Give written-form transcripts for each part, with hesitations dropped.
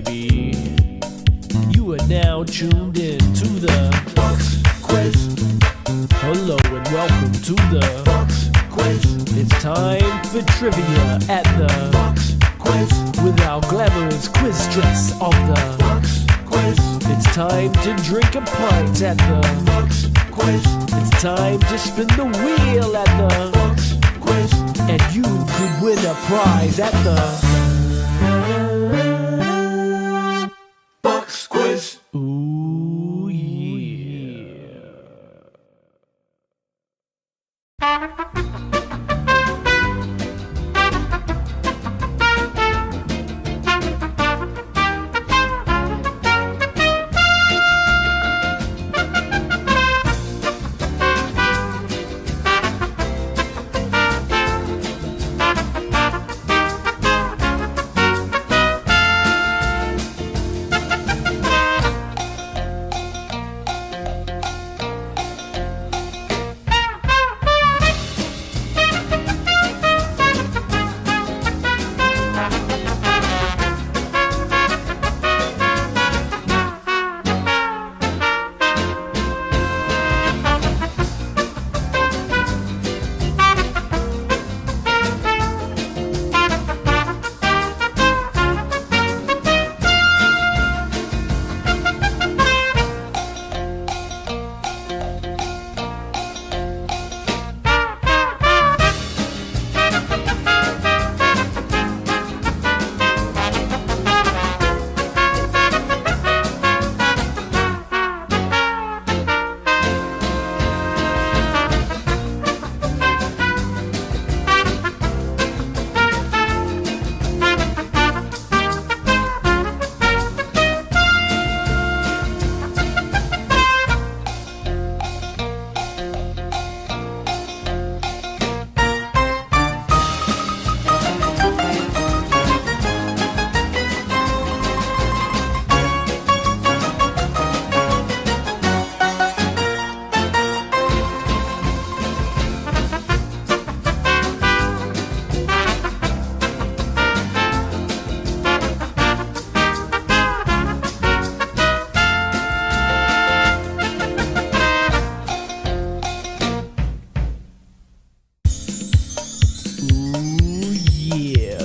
baby. You are now tuned in to the Bucks Quiz. Hello and welcome to the Bucks Quiz. It's time for trivia at the Bucks Quiz. With our glamorous quiz dress of the Bucks Quiz. It's time to drink a pint at the Bucks Quiz. It's time to spin the wheel at the Bucks Quiz. And you could win a prize at the Bucks Quiz. Ooh, yeah.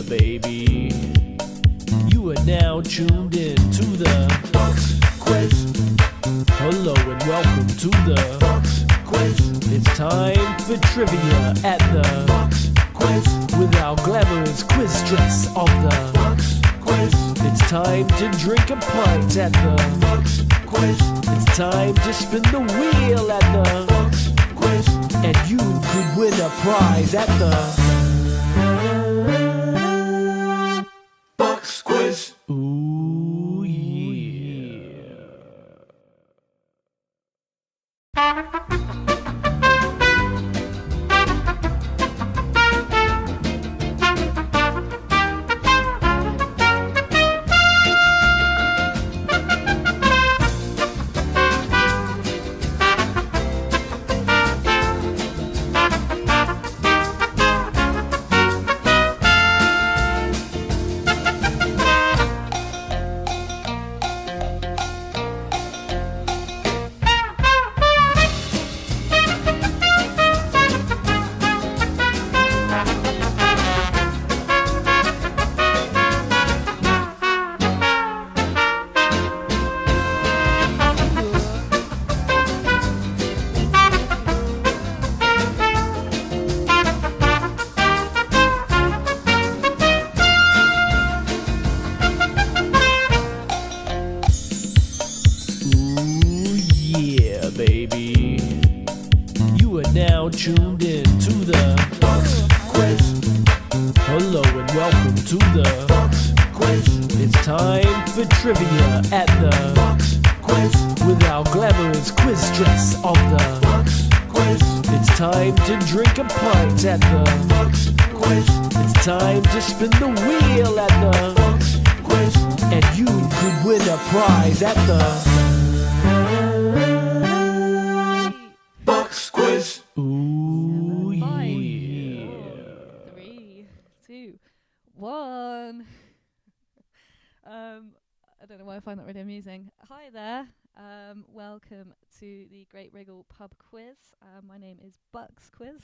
Baby, you are now tuned in to the Bucks Quiz. Hello and welcome to the Bucks Quiz. It's time for trivia at the Bucks Quiz. With our glamorous quiz dress of the Bucks Quiz. It's time to drink a pint at the Bucks Quiz. It's time to spin the wheel at the Bucks Quiz. And you could win a prize at the Bucks Quiz. Ooh, yeah. Baby, you are now tuned in to the Bucks Quiz. Hello and welcome to the Bucks Quiz. It's time for trivia at the Bucks Quiz. With our glamorous quiz dress of the Bucks Quiz. It's time to drink a pint at the Bucks Quiz. It's time to spin the wheel at the Bucks Quiz. And you could win a prize at the Bucks Quiz. Ooh, yeah. 3, 2, 1. I don't know why I find that really amusing. Hi there. Welcome to the Great Wriggle Pub Quiz. My name is Bucks Quiz.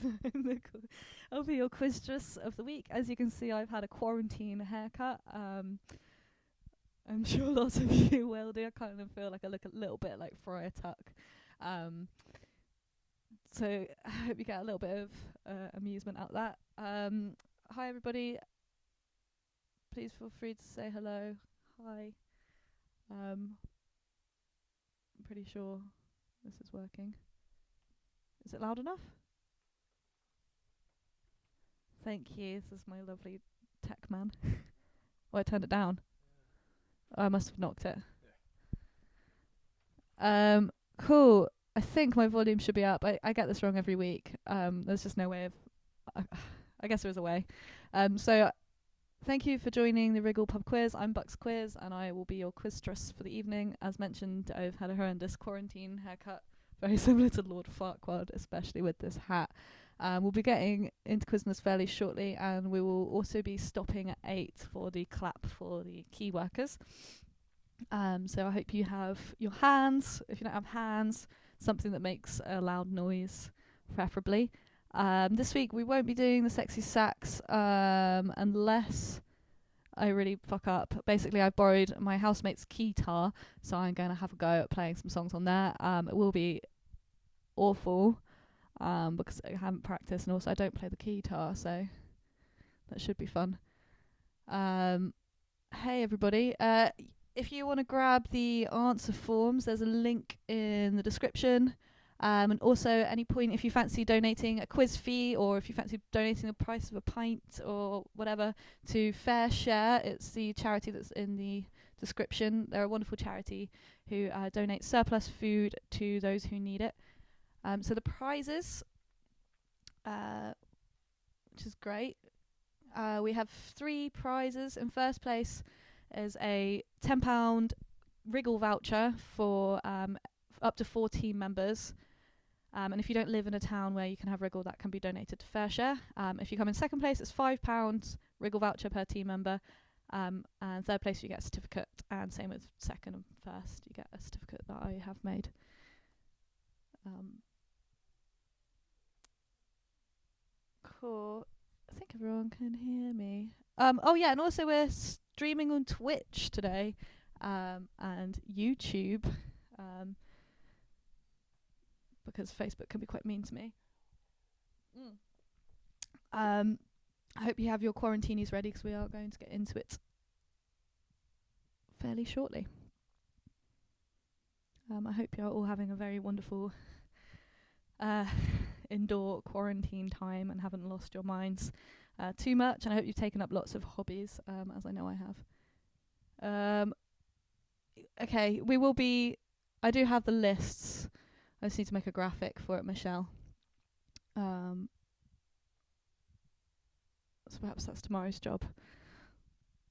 I'll be your quizstress of the week. As you can see, I've had a quarantine haircut. I'm sure lots of you will do. I kind of feel like I look a little bit like Friar Tuck. So I hope you get a little bit of amusement out of that. Hi everybody. Please feel free to say hello. Hi. I'm pretty sure this is working. Is it loud enough? Thank you. This is my lovely tech man. Oh, I turned it down. Oh, I must have knocked it. Yeah. Cool. I think my volume should be up. I get this wrong every week. There's just no way of... I guess there is a way. So thank you for joining the Wriggle Pub Quiz. I'm Bucks Quiz, and I will be your quizstress for the evening. As mentioned, I've had a horrendous quarantine haircut, very similar to Lord Farquaad, especially with this hat. We'll be getting into Quizmas fairly shortly, and we will also be stopping at 8 for the clap for the key workers. So I hope you have your hands. If you don't have hands, something that makes a loud noise, preferably. This week we won't be doing the sexy sax unless I really fuck up. Basically, I borrowed my housemate's keytar, so I'm going to have a go at playing some songs on there. It will be awful because I haven't practiced, and also I don't play the keytar, so that should be fun. Hey everybody. If you want to grab the answer forms, there's a link in the description. And also, at any point, if you fancy donating a quiz fee, or if you fancy donating the price of a pint or whatever to Fair Share, it's the charity that's in the description. They're a wonderful charity who donate surplus food to those who need it. So the prizes, which is great. We have 3 prizes. In first place is a £10 Wriggle voucher for up to 4 team members. And if you don't live in a town where you can have Wriggle, that can be donated to Fair Share. If you come in second place, it's £5 Wriggle voucher per team member. And third place, you get a certificate. And same with second and first, you get a certificate that I have made. Cool. I think everyone can hear me. Oh yeah, and also we're streaming on Twitch today and YouTube. Because Facebook can be quite mean to me. I hope you have your quarantinis ready, because we are going to get into it fairly shortly. I hope you're all having a very wonderful indoor quarantine time and haven't lost your minds too much, and I hope you've taken up lots of hobbies, as I know I have. Okay, I do have the lists. I just need to make a graphic for it, Michelle. So perhaps that's tomorrow's job.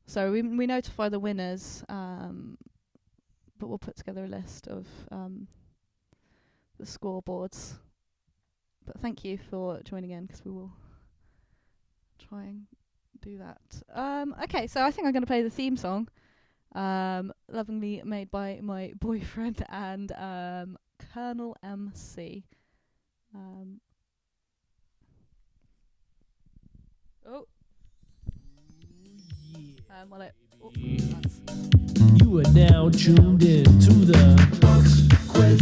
So we notify the winners, but we'll put together a list of the scoreboards. But thank you for joining in, because we will try and do that. Okay, so I think I'm going to play the theme song, lovingly made by my boyfriend and Colonel MC. You are now tuned in to the Bucks Quiz.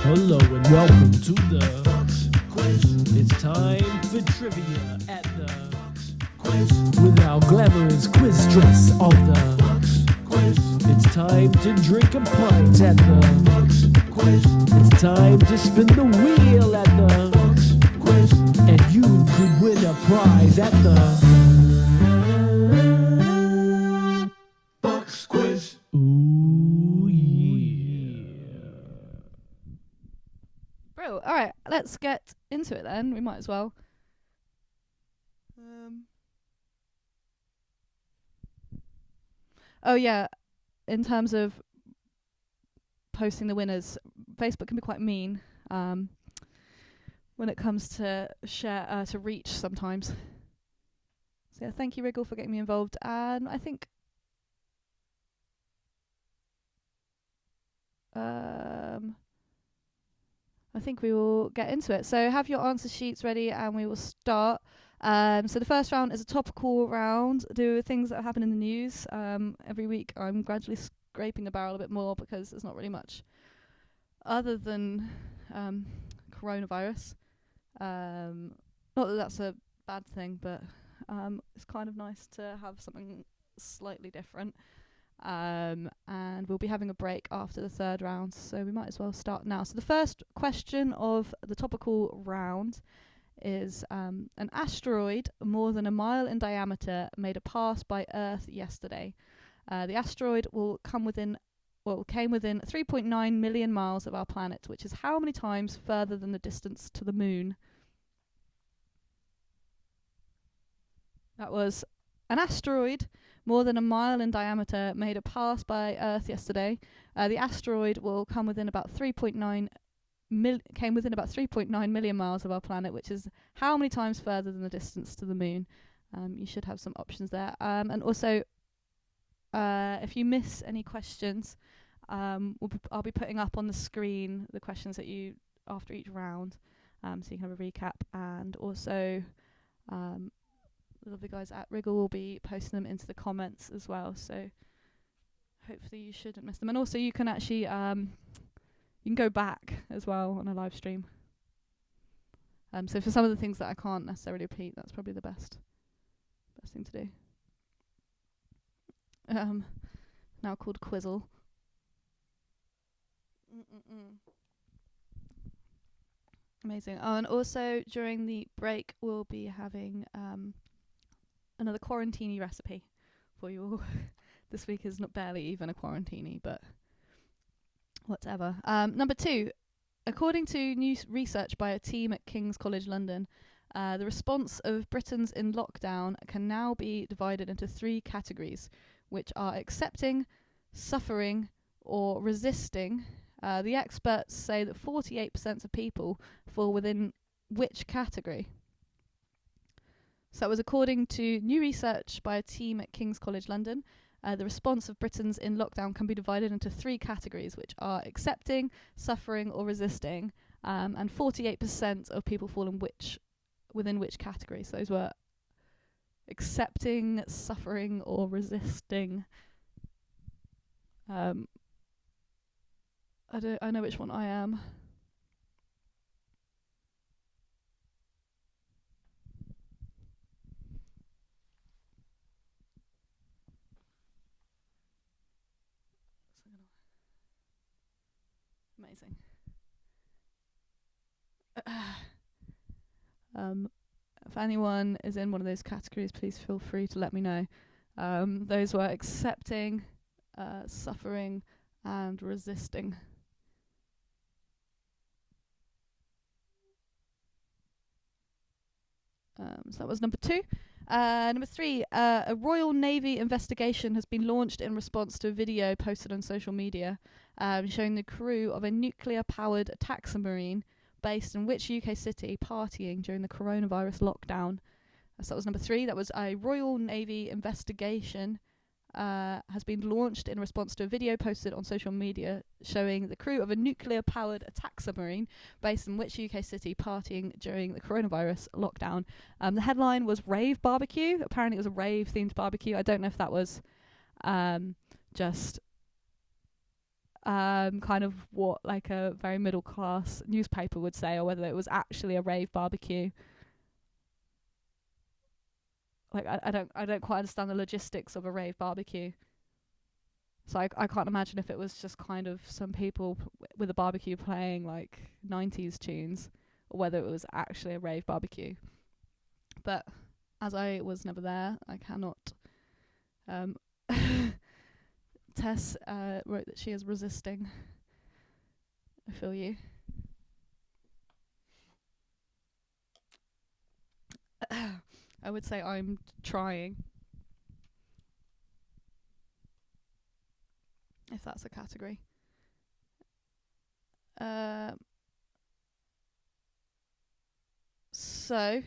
Hello and welcome to the Bucks Quiz. It's time for trivia at the Bucks Quiz with our glamorous quizstress of the Bucks Quiz. It's time to drink a pint at the Bucks Quiz. It's time to spin the wheel at the Bucks Quiz, and you could win a prize at the Bucks Quiz. Ooh yeah. Bro, alright, let's get into it then. We might as well. Oh yeah, in terms of posting the winners, Facebook can be quite mean when it comes to share to reach sometimes. So yeah, thank you Wriggle for getting me involved, and I think I think we will get into it. So have your answer sheets ready and we will start. So the first round is a topical round. Do things that happen in the news. Every week I'm gradually scraping the barrel a bit more because there's not really much other than coronavirus. Not that that's a bad thing, but it's kind of nice to have something slightly different. And we'll be having a break after the third round, so we might as well start now. So the first question of the topical round is an asteroid more than a mile in diameter made a pass by Earth yesterday. The asteroid came within 3.9 million miles of our planet, which is how many times further than the distance to the moon? That was an asteroid more than a mile in diameter made a pass by Earth yesterday. The asteroid will come within about 3.9 million miles of our planet, which is how many times further than the distance to the moon. You should have some options there. And also, if you miss any questions, I'll be putting up on the screen the questions that you after each round, so you can have a recap. And also, the lovely guys at Wriggle will be posting them into the comments as well, so hopefully you shouldn't miss them. And also you can actually you can go back as well on a live stream. So for some of the things that I can't necessarily repeat, that's probably the best thing to do. Now called Quizzle. Amazing. Oh, and also during the break we'll be having another quarantini recipe for you all. This week is not barely even a quarantini, but whatever. Number 2, according to new research by a team at King's College London, the response of Britons in lockdown can now be divided into 3 categories, which are accepting, suffering, or resisting. The experts say that 48% of people fall within which category? So that was according to new research by a team at King's College London. The response of Britons in lockdown can be divided into 3 categories, which are accepting, suffering, or resisting. And 48% of people fall within which category? So those were accepting, suffering, or resisting. I know which one I am. Amazing. If anyone is in one of those categories, please feel free to let me know. Those were accepting, suffering, and resisting. So that was number 2. Number 3, a Royal Navy investigation has been launched in response to a video posted on social media showing the crew of a nuclear-powered taxi-marine based in which UK city partying during the coronavirus lockdown. So that was number 3. That was a Royal Navy investigation has been launched in response to a video posted on social media showing the crew of a nuclear-powered attack submarine based in which UK city partying during the coronavirus lockdown. The headline was Rave Barbecue. Apparently it was a rave-themed barbecue. I don't know if that was just kind of what like a very middle-class newspaper would say, or whether it was actually a rave barbecue. Like I don't quite understand the logistics of a rave barbecue. So I can't imagine if it was just kind of some people with a barbecue playing like 90s tunes, or whether it was actually a rave barbecue. But as I was never there, I cannot. Tess wrote that she is resisting. I feel you. I would say I'm trying. If that's a category. So,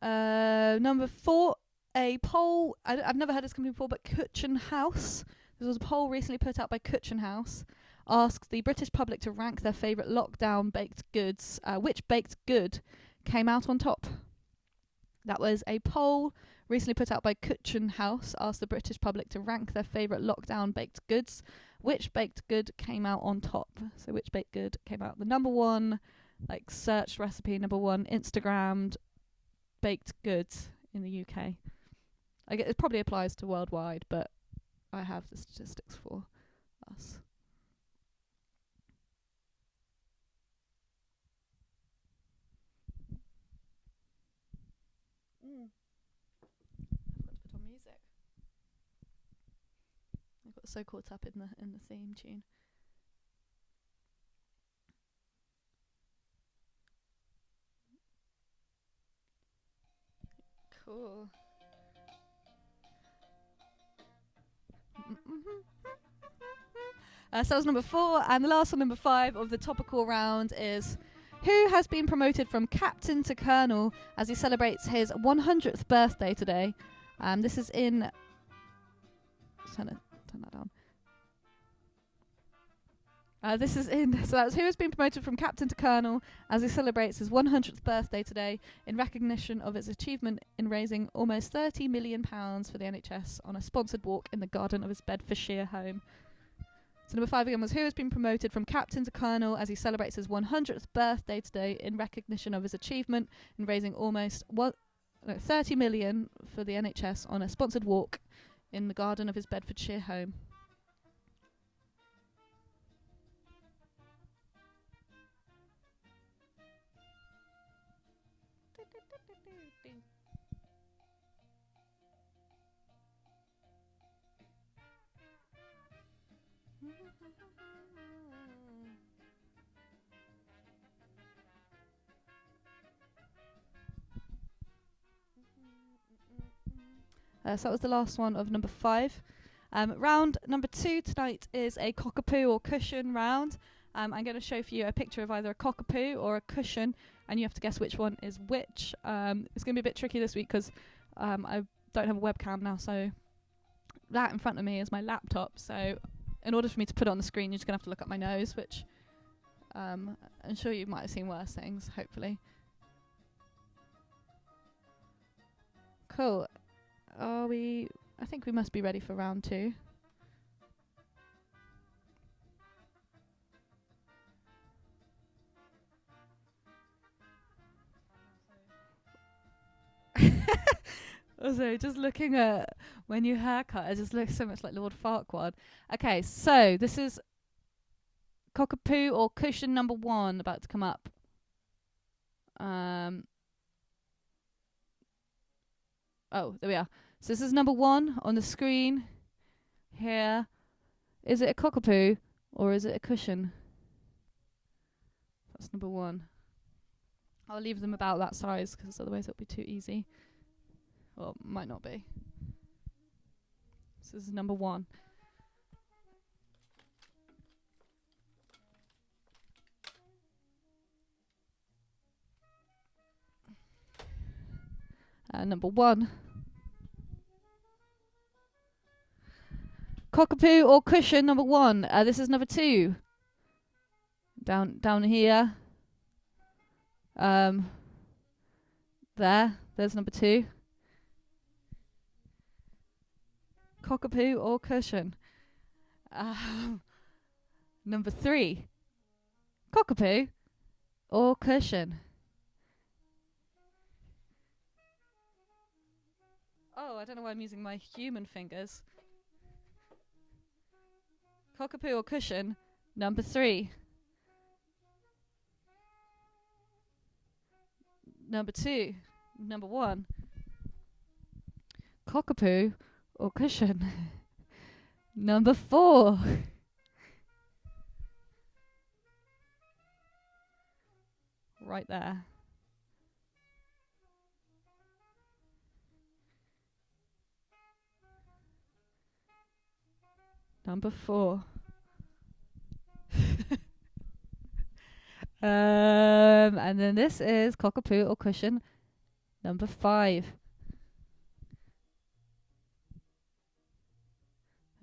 number 4, a poll. I've never heard this company before, but Kitchen House. This was a poll recently put out by Cushion House. Asked the British public to rank their favourite lockdown baked goods. Which baked good came out on top? That was a poll recently put out by Cushion House. Asked the British public to rank their favourite lockdown baked goods. Which baked good came out on top? So which baked good came out the number one, like searched recipe, number one Instagrammed baked goods in the UK? I guess it probably applies to worldwide, but I have the statistics for us. I forgot to put on music. I got so caught up in the theme tune. Cool. So that was number 4, and the last one, number 5 of the topical round is: who has been promoted from captain to colonel as he celebrates his 100th birthday today? This is in... Turn that down. This is in... So that's who has been promoted from captain to colonel as he celebrates his 100th birthday today in recognition of his achievement in raising almost £30 million for the NHS on a sponsored walk in the garden of his Bedfordshire home. So number 5 again was: who has been promoted from captain to colonel as he celebrates his 100th birthday today in recognition of his achievement in raising almost 30 million for the NHS on a sponsored walk in the garden of his Bedfordshire home. So that was the last one of number 5. Round number 2 tonight is a cockapoo or cushion round. I'm going to show for you a picture of either a cockapoo or a cushion, and you have to guess which one is which. It's going to be a bit tricky this week because I don't have a webcam now, so that in front of me is my laptop. So in order for me to put it on the screen, you're just going to have to look at my nose, which I'm sure you might have seen worse things, hopefully. Cool. I think we must be ready for round 2. Also, just looking at my new haircut, it just looks so much like Lord Farquaad. Okay, so this is cockapoo or cushion number 1 about to come up. Oh, there we are. So this is number 1 on the screen here. Is it a cockapoo or is it a cushion? That's number 1. I'll leave them about that size because otherwise it'll be too easy. Well, might not be. So this is number 1. Number 1. Cockapoo or cushion number 1. This is number 2. Down here. There's number 2. Cockapoo or cushion. Number 3. Cockapoo or cushion. Oh, I don't know why I'm using my human fingers. Cockapoo or cushion, number 3. Number 2. Number 1. Cockapoo or cushion. Number 4. Right there. Number 4. And then this is cockapoo or cushion number 5.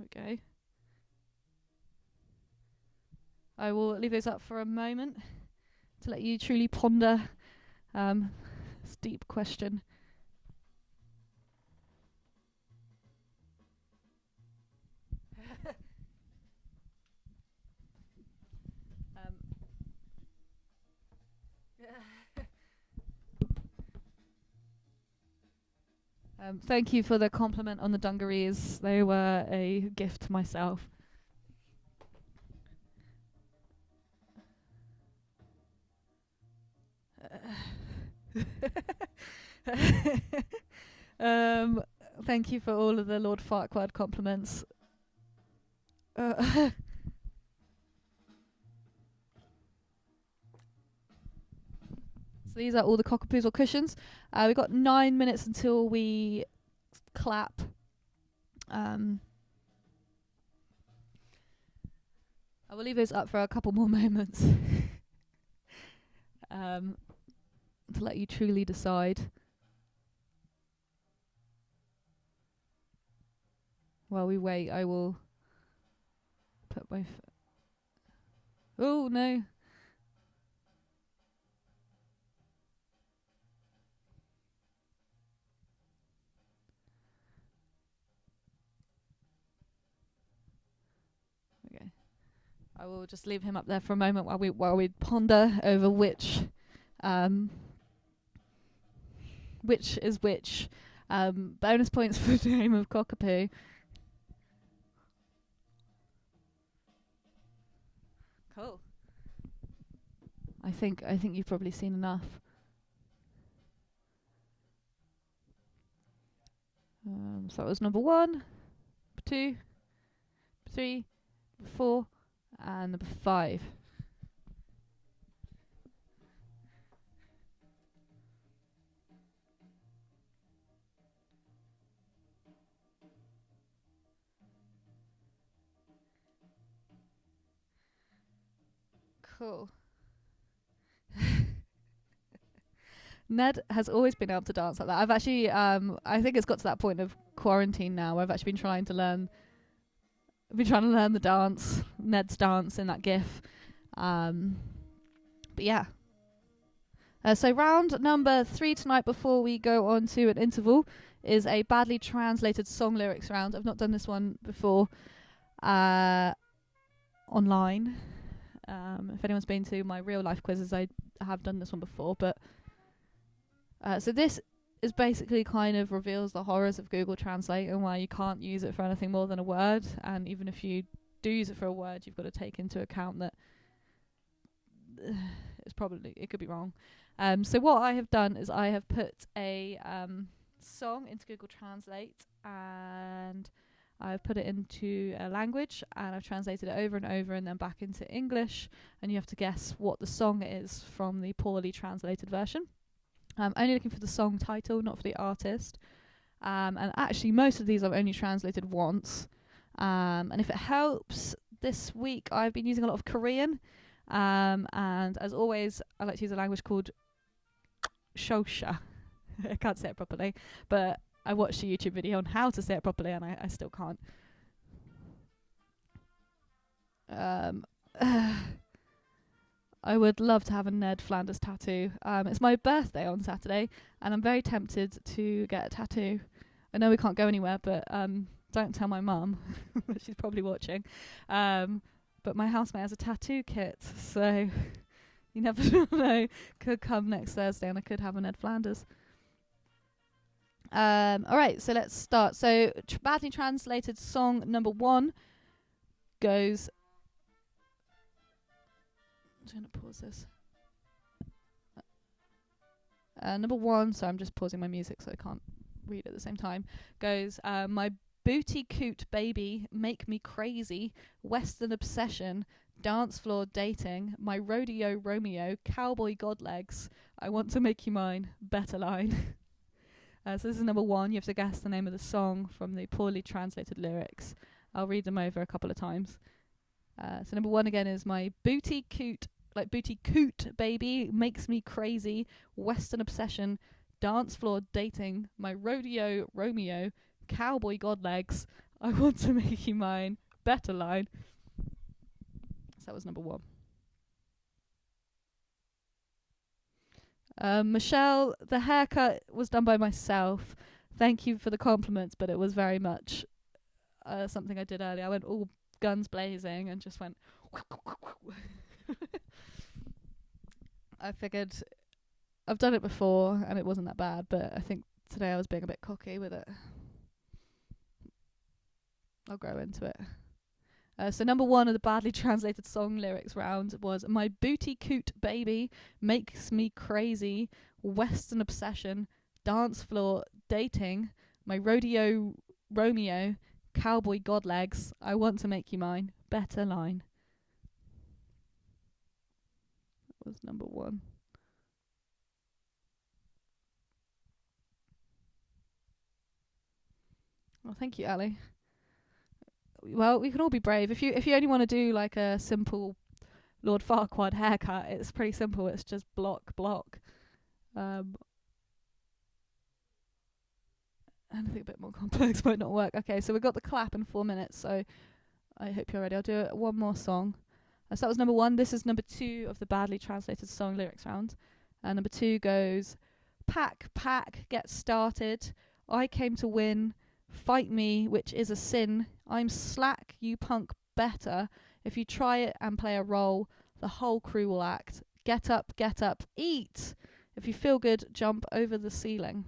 Okay. I will leave those up for a moment to let you truly ponder this deep question. Thank you for the compliment on the dungarees. They were a gift to myself. Thank you for all of the Lord Farquaad compliments. So these are all the cockapoos or cushions. We've got 9 minutes until we clap. I will leave those up for a couple more moments to let you truly decide. While we wait, I will put my... Oh, no. Okay. I will just leave him up there for a moment while we ponder over which is which. Bonus points for the name of cockapoo. Cool. I think you've probably seen enough. So that was number 1, number 2, number 3, number 4, and number 5. Cool. Ned has always been able to dance like that. I've actually, I think it's got to that point of quarantine now where I've actually been trying to learn the dance, Ned's dance in that GIF. But yeah. So round number 3 tonight before we go on to an interval is a badly translated song lyrics round. I've not done this one before online. If anyone's been to my real life quizzes, I have done this one before, but so this is basically kind of reveals the horrors of Google Translate and why you can't use it for anything more than a word, and even if you do use it for a word, you've got to take into account that it could be wrong. So what I have done is I have put a song into Google Translate, and I've put it into a language, and I've translated it over and over and then back into English, and you have to guess what the song is from the poorly translated version. I'm only looking for the song title, not for the artist. And actually, most of these I've only translated once. And if it helps, this week I've been using a lot of Korean. And as always, I like to use a language called Shosha. I can't say it properly, but I watched a YouTube video on how to say it properly, and I still can't. I would love to have a Ned Flanders tattoo. It's my birthday on Saturday, and I'm very tempted to get a tattoo. I know we can't go anywhere, but don't tell my mum. She's probably watching. But my housemate has a tattoo kit, so you never know. Could come next Thursday, and I could have a Ned Flanders. All right, so let's start. So badly translated song number 1 goes... I'm just going to pause this. Number 1, so I'm just pausing my music so I can't read at the same time, goes, my booty coot baby, make me crazy, Western obsession, dance floor dating, my rodeo Romeo, cowboy god legs, I want to make you mine, better line. So this is number 1. You have to guess the name of the song from the poorly translated lyrics. I'll read them over a couple of times. So number 1 again is my booty coot baby, makes me crazy, Western obsession, dance floor dating, my rodeo Romeo, cowboy god legs, I want to make you mine, better line. So that was number 1. Michelle, the haircut was done by myself. Thank you for the compliments, but it was very much something I did earlier. I went all guns blazing and just went. I figured I've done it before and it wasn't that bad, but I think today I was being a bit cocky with it. I'll grow into it. So number 1 of the badly translated song lyrics round was "My booty coot baby makes me crazy, Western obsession, dance floor dating, my rodeo Romeo, cowboy god legs, I want to make you mine, better line." That was number 1. Well, thank you, Ali. Well, we can all be brave. If you only want to do like a simple Lord Farquaad haircut, it's pretty simple. It's just block. Anything a bit more complex might not work. Okay, so we've got the clap in 4 minutes, so I hope you're ready. I'll do one more song. So that was number 1. This is number 2 of the badly translated song lyrics round. Number 2 goes, "Pack, get started. I came to win. Fight me, which is a sin. I'm slack, you punk better. If you try it and play a role, the whole crew will act. Get up, eat. If you feel good, jump over the ceiling."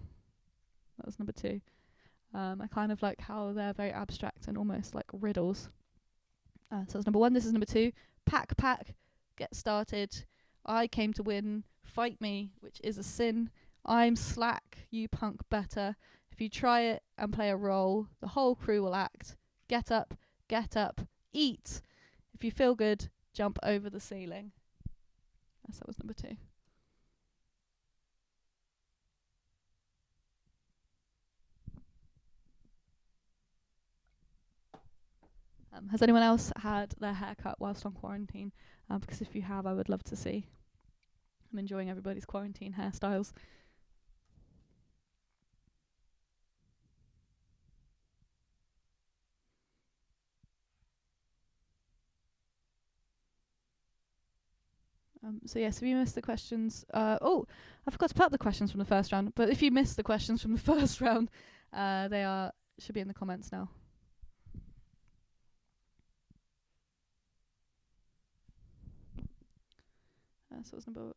That was number 2. I kind of like how they're very abstract and almost like riddles. So that's number 1. This is number 2. Pack, get started. I came to win. Fight me, which is a sin. I'm slack, you punk better. If you try it and play a role, the whole crew will act. Get up, eat. If you feel good, jump over the ceiling. Yes, that was number 2. Has anyone else had their hair cut whilst on quarantine? Because if you have, I would love to see. I'm enjoying everybody's quarantine hairstyles. So yes, if you missed the questions, I forgot to put up the questions from the first round. But if you missed the questions from the first round, they should be in the comments now. So it's number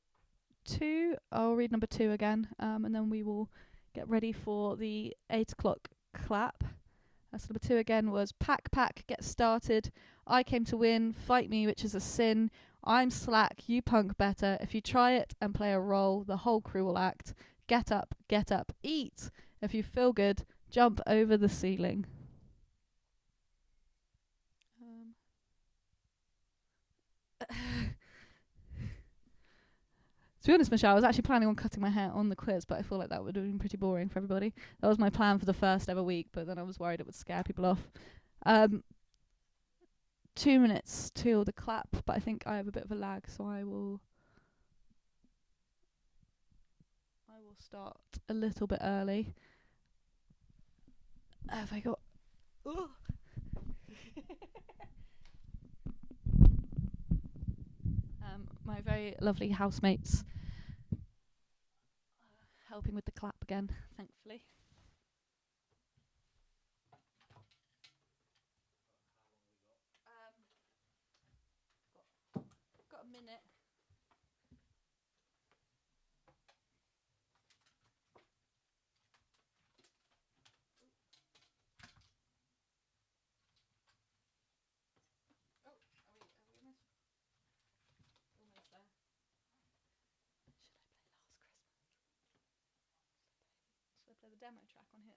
2. I'll read number 2 again, and then we will get ready for the 8 o'clock clap. So number 2 again was pack, get started. I came to win. Fight me, which is a sin. I'm slack, you punk better. If you try it and play a role, the whole crew will act. Get up, eat. If you feel good, jump over the ceiling. To be honest, Michelle, I was actually planning on cutting my hair on the quiz, but I feel like that would have been pretty boring for everybody. That was my plan for the first ever week, but then I was worried it would scare people off. 2 minutes till the clap, but I think I have a bit of a lag, so I will start a little bit early. Have I got... my very lovely housemates helping with the clap again, thankfully. Got a minute. Play the demo track on here.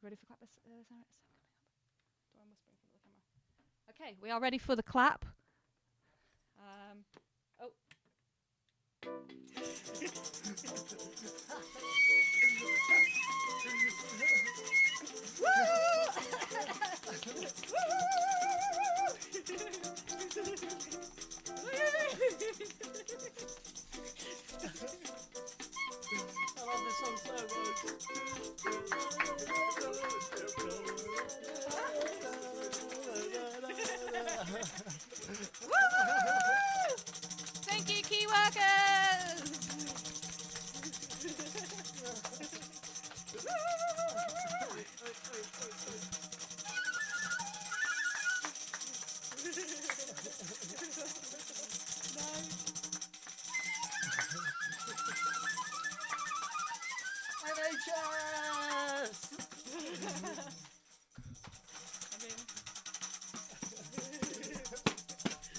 Ready for clap? Sound coming up. I'm whispering in front of the camera. Okay, we are ready for the clap. I love this song so much. Woo! Thank you, key workers!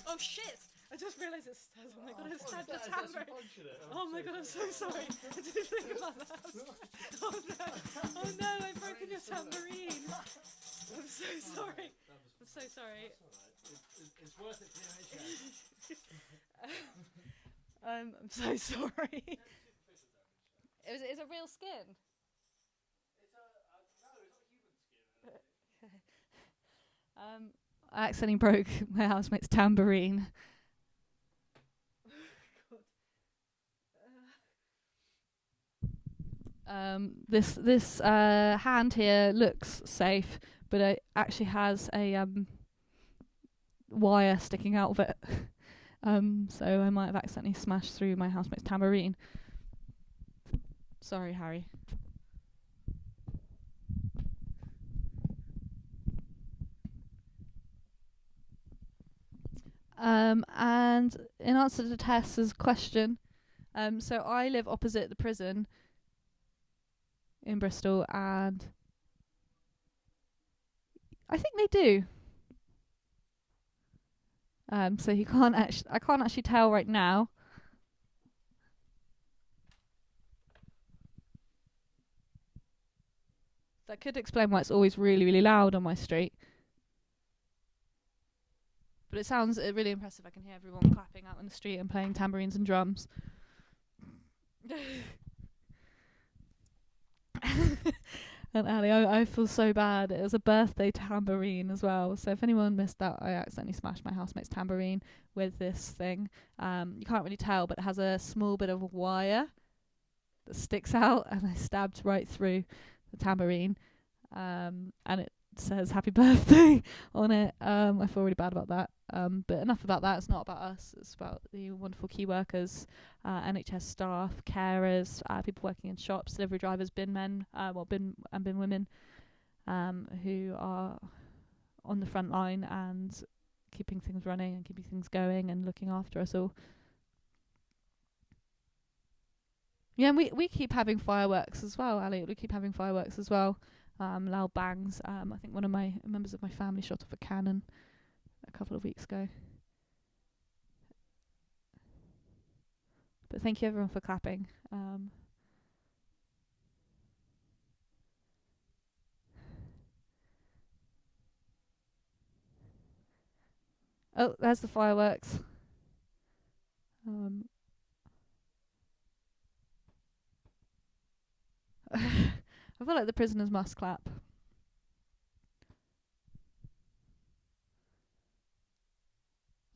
Oh shit! I just realised it's. Oh my god, I stabbed the tambourine. Oh my god, I'm so sorry. I didn't think about that. Oh no! Oh no! I've broken your tambourine. I'm so sorry. I'm so sorry. It's worth it for your I'm so sorry. It's a real skin. I accidentally broke my housemate's tambourine. This hand here looks safe, but it actually has a wire sticking out of it. So I might have accidentally smashed through my housemate's tambourine. Sorry, Harry. And in answer to Tess's question, so I live opposite the prison in Bristol, and I think they do. So I can't actually tell right now. That could explain why it's always really, really loud on my street. But it sounds really impressive. I can hear everyone clapping out on the street and playing tambourines and drums. And Ali, I feel so bad. It was a birthday tambourine as well. So if anyone missed that, I accidentally smashed my housemate's tambourine with this thing. You can't really tell, but it has a small bit of wire that sticks out, and I stabbed right through the tambourine. And it says happy birthday on it. I feel really bad about that. But enough about that. It's not about us. It's about the wonderful key workers, NHS staff, carers, people working in shops, delivery drivers, bin men, bin women, who are on the front line and keeping things running and keeping things going and looking after us all. Yeah, and we keep having fireworks as well, Ali. We keep having fireworks as well. Loud bangs. I think one of my members of my family shot off a cannon a couple of weeks ago. But thank you everyone for clapping. Oh, there's the fireworks. I feel like the prisoners must clap.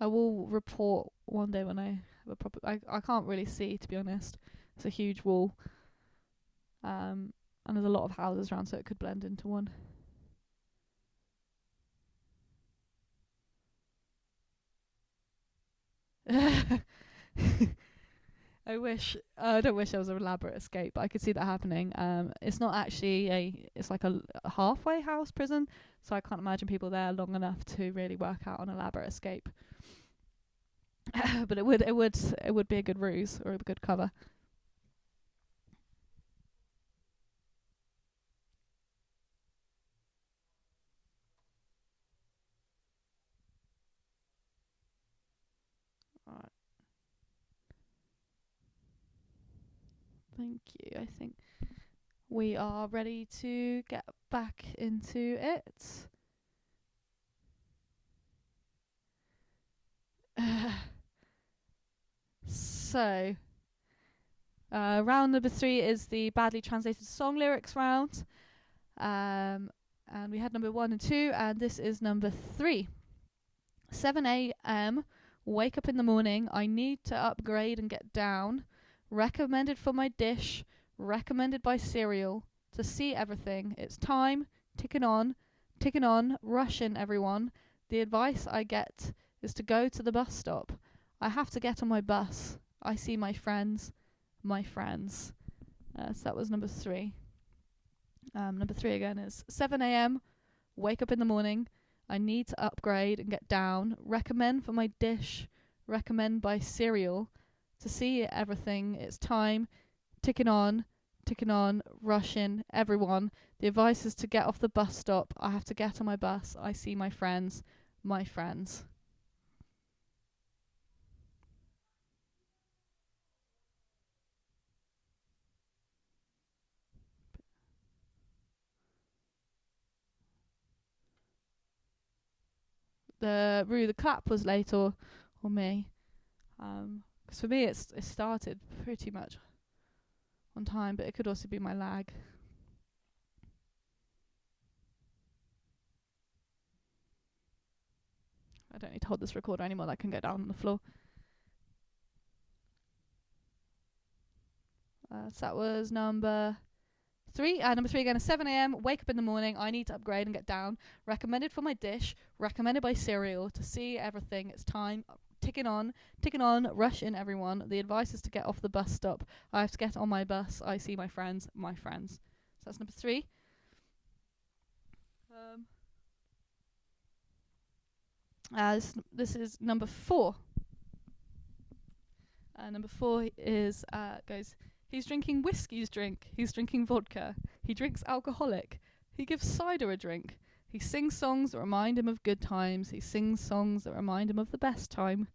I will report one day when I have a proper. I can't really see, to be honest. It's a huge wall, and there's a lot of houses around, so it could blend into one. I don't wish there was an elaborate escape, but I could see that happening. It's not actually it's like a halfway house prison, so I can't imagine people there long enough to really work out an elaborate escape. But it would be a good ruse or a good cover. Alright. Thank you. I think we are ready to get back into it. So, round number 3 is the badly translated song lyrics round. And we had number 1 and 2, and this is number 3. 7 a.m. Wake up in the morning. I need to upgrade and get down. Recommended for my dish. Recommended by cereal. To see everything. It's time. Ticking on. Rush in, everyone. The advice I get is to go to the bus stop. I have to get on my bus. I see my friends. My friends. So that was number 3. Number 3 again is 7 a.m. Wake up in the morning. I need to upgrade and get down. Recommend for my dish. Recommend buy cereal. To see everything, it's time. Ticking on, rush in, everyone. The advice is to get off the bus stop. I have to get on my bus. I see my friends. My friends. The clap was late or me. 'Cause for me it started pretty much on time, but it could also be my lag. I don't need to hold this recorder anymore. That can go down on the floor. So that was number 3. Number 3 again is 7 a.m. Wake up in the morning. I need to upgrade and get down. Recommended for my dish. Recommended by cereal. To see everything, it's time. Ticking on, rush in, everyone. The advice is to get off the bus stop. I have to get on my bus. I see my friends. My friends. So that's number 3. This is number 4. Number 4 is goes. He's drinking whiskey's drink. He's drinking vodka. He drinks alcoholic. He gives cider a drink. He sings songs that remind him of good times. He sings songs that remind him of the best time.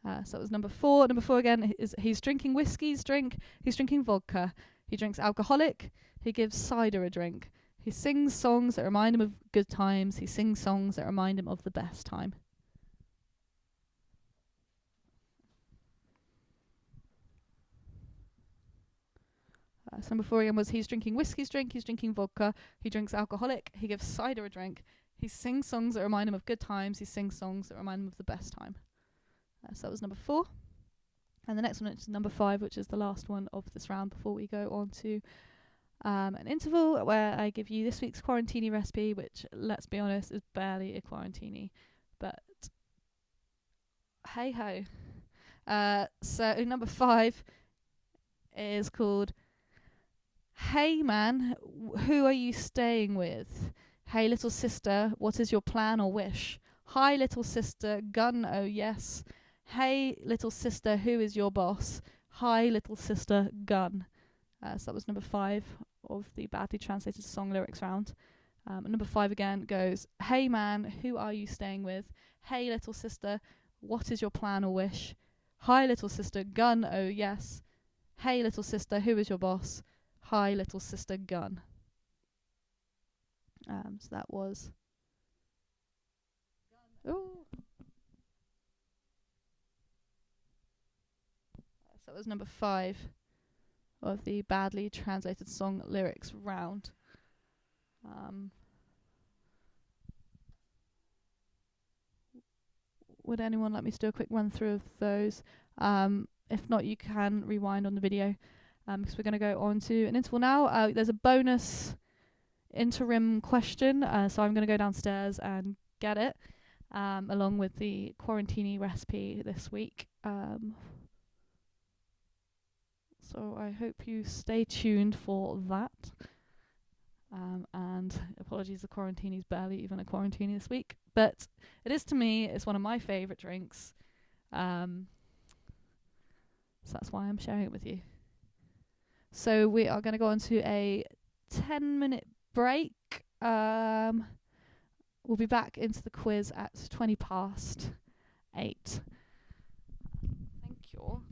So that was number 4. Number 4 again is he's drinking whiskey's drink. He's drinking vodka. He drinks alcoholic. He gives cider a drink. He sings songs that remind him of good times. He sings songs that remind him of the best time. So number 4 again was he's drinking whiskey's drink. He's drinking vodka. He drinks alcoholic. He gives cider a drink. He sings songs that remind him of good times. He sings songs that remind him of the best time. So that was number 4. And the next one is number 5, which is the last one of this round before we go on to an interval where I give you this week's quarantini recipe, which, let's be honest, is barely a quarantini. But hey ho. So number 5 is called Hey Man, who are you staying with? Hey little sister, what is your plan or wish? Hi little sister, gun, oh yes. Hey little sister, who is your boss? Hi little sister, gun. So that was number 5 of the badly translated song lyrics round. Number 5 again goes, hey man, who are you staying with? Hey little sister, what is your plan or wish? Hi little sister, gun, oh yes. Hey little sister, who is your boss? Hi little sister, gun. So that was... Ooh. So that was number 5 of the badly translated song lyrics round. Would anyone like me to do a quick run through of those? If not, you can rewind on the video, because we're going to go on to an interval now. There's a bonus interim question, so I'm going to go downstairs and get it, along with the quarantini recipe this week. So I hope you stay tuned for that. And apologies, the quarantini is barely even a quarantini this week, but it is to me. It's one of my favourite drinks. So that's why I'm sharing it with you. So we are going to go on to a 10-minute break. We'll be back into the quiz at 8:20. Thank you.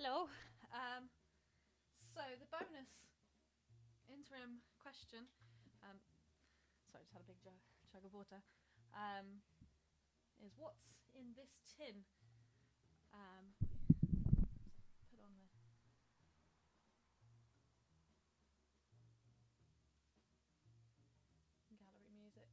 Hello. So the bonus interim question. Sorry, just had a big jug of water. Is what's in this tin? Put on the gallery music.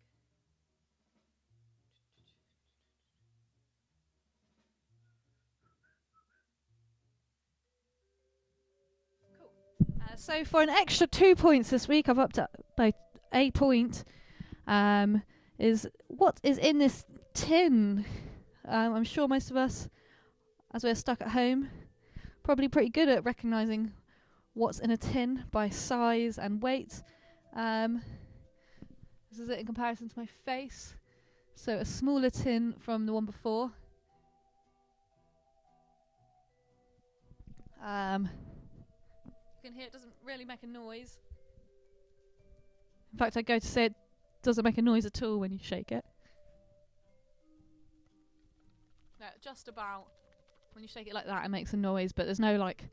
Cool. So for an extra 2 points this week, I've upped by a point. Is what is in this tin? I'm sure most of us, as we're stuck at home, probably pretty good at recognising what's in a tin by size and weight. This is it in comparison to my face. So a smaller tin from the one before. You can hear it doesn't really make a noise. In fact, I go to say it doesn't make a noise at all when you shake it. No, just about. When you shake it like that, it makes a noise, but there's no like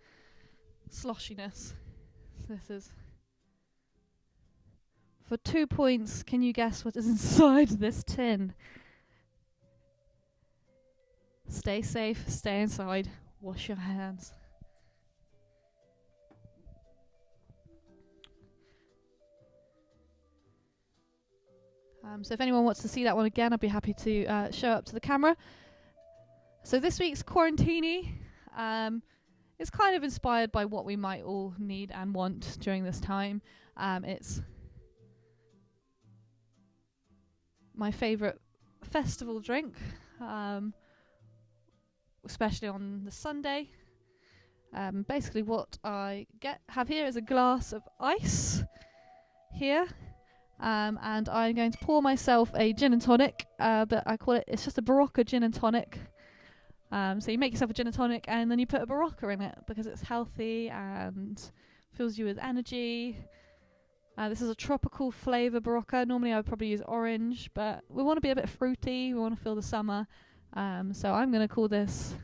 sloshiness. So this is for 2 points. Can you guess what is inside this tin? Stay safe, stay inside, wash your hands. So if anyone wants to see that one again, I'd be happy to show up to the camera. So this week's Quarantini is kind of inspired by what we might all need and want during this time. It's my favourite festival drink, especially on the Sunday. Basically what I have here is a glass of ice here. And I'm going to pour myself a gin and tonic, but it's just a Barocca gin and tonic. So you make yourself a gin and tonic and then you put a Barocca in it because it's healthy and fills you with energy. This is a tropical flavour Barocca. Normally I would probably use orange, but we want to be a bit fruity, we want to feel the summer. So I'm going to call this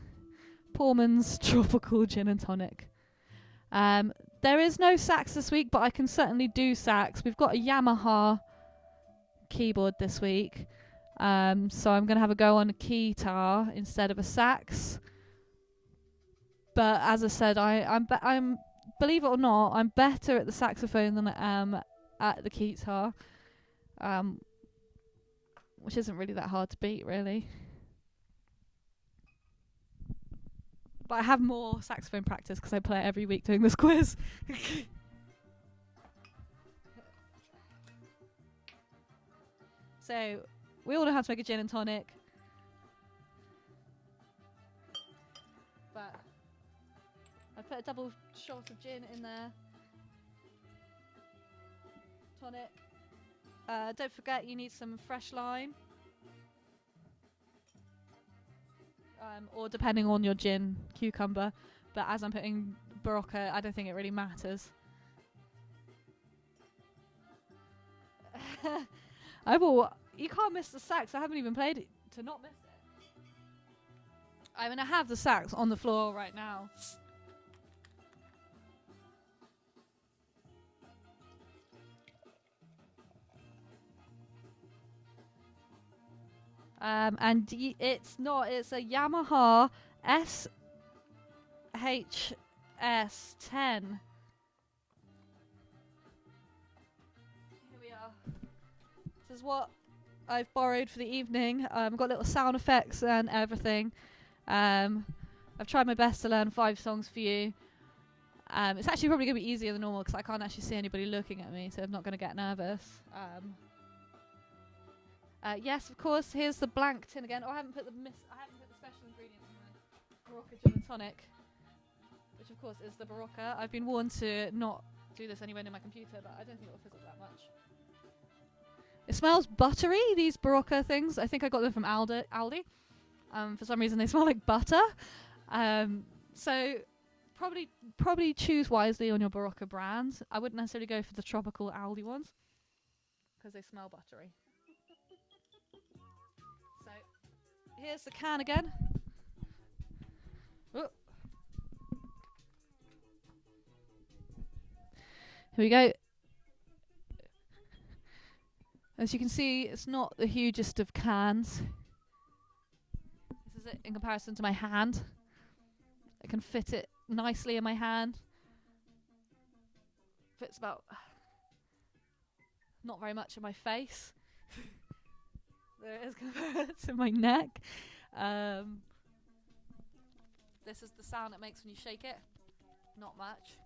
Poorman's Tropical Gin and Tonic. There is no sax this week, but I can certainly do sax. We've got a Yamaha keyboard this week, so I'm going to have a go on a guitar instead of a sax. But as I said, I'm believe it or not, I'm better at the saxophone than I am at the guitar, which isn't really that hard to beat, really. But I have more saxophone practice because I play it every week doing this quiz. So, we all know how to make a gin and tonic. But I put a double shot of gin in there. Tonic. Don't forget you need some fresh lime. Or depending on your gin, cucumber. But as I'm putting Barocca, I don't think it really matters. You can't miss the sax. I haven't even played it to not miss it. I mean, I have the sax on the floor right now. And it's a Yamaha SHS10. Here we are. This is what I've borrowed for the evening. I've got little sound effects and everything. I've tried my best to learn 5 songs for you. It's actually probably going to be easier than normal because I can't actually see anybody looking at me, so I'm not going to get nervous. Yes, of course. Here's the blank tin again. Oh, I haven't put the special ingredients in the Barocca gin and tonic, which of course is the Barocca. I've been warned to not do this anywhere near my computer, but I don't think it will fizzle that much. It smells buttery. These Barocca things. I think I got them from Aldi. For some reason, they smell like butter. So probably choose wisely on your Barocca brands. I wouldn't necessarily go for the tropical Aldi ones because they smell buttery. Here's the can again. Oh. Here we go. As you can see, it's not the hugest of cans. This is it in comparison to my hand. I can fit it nicely in my hand. Fits about not very much in my face. There it is compared to my neck. This is the sound it makes when you shake it. Not much.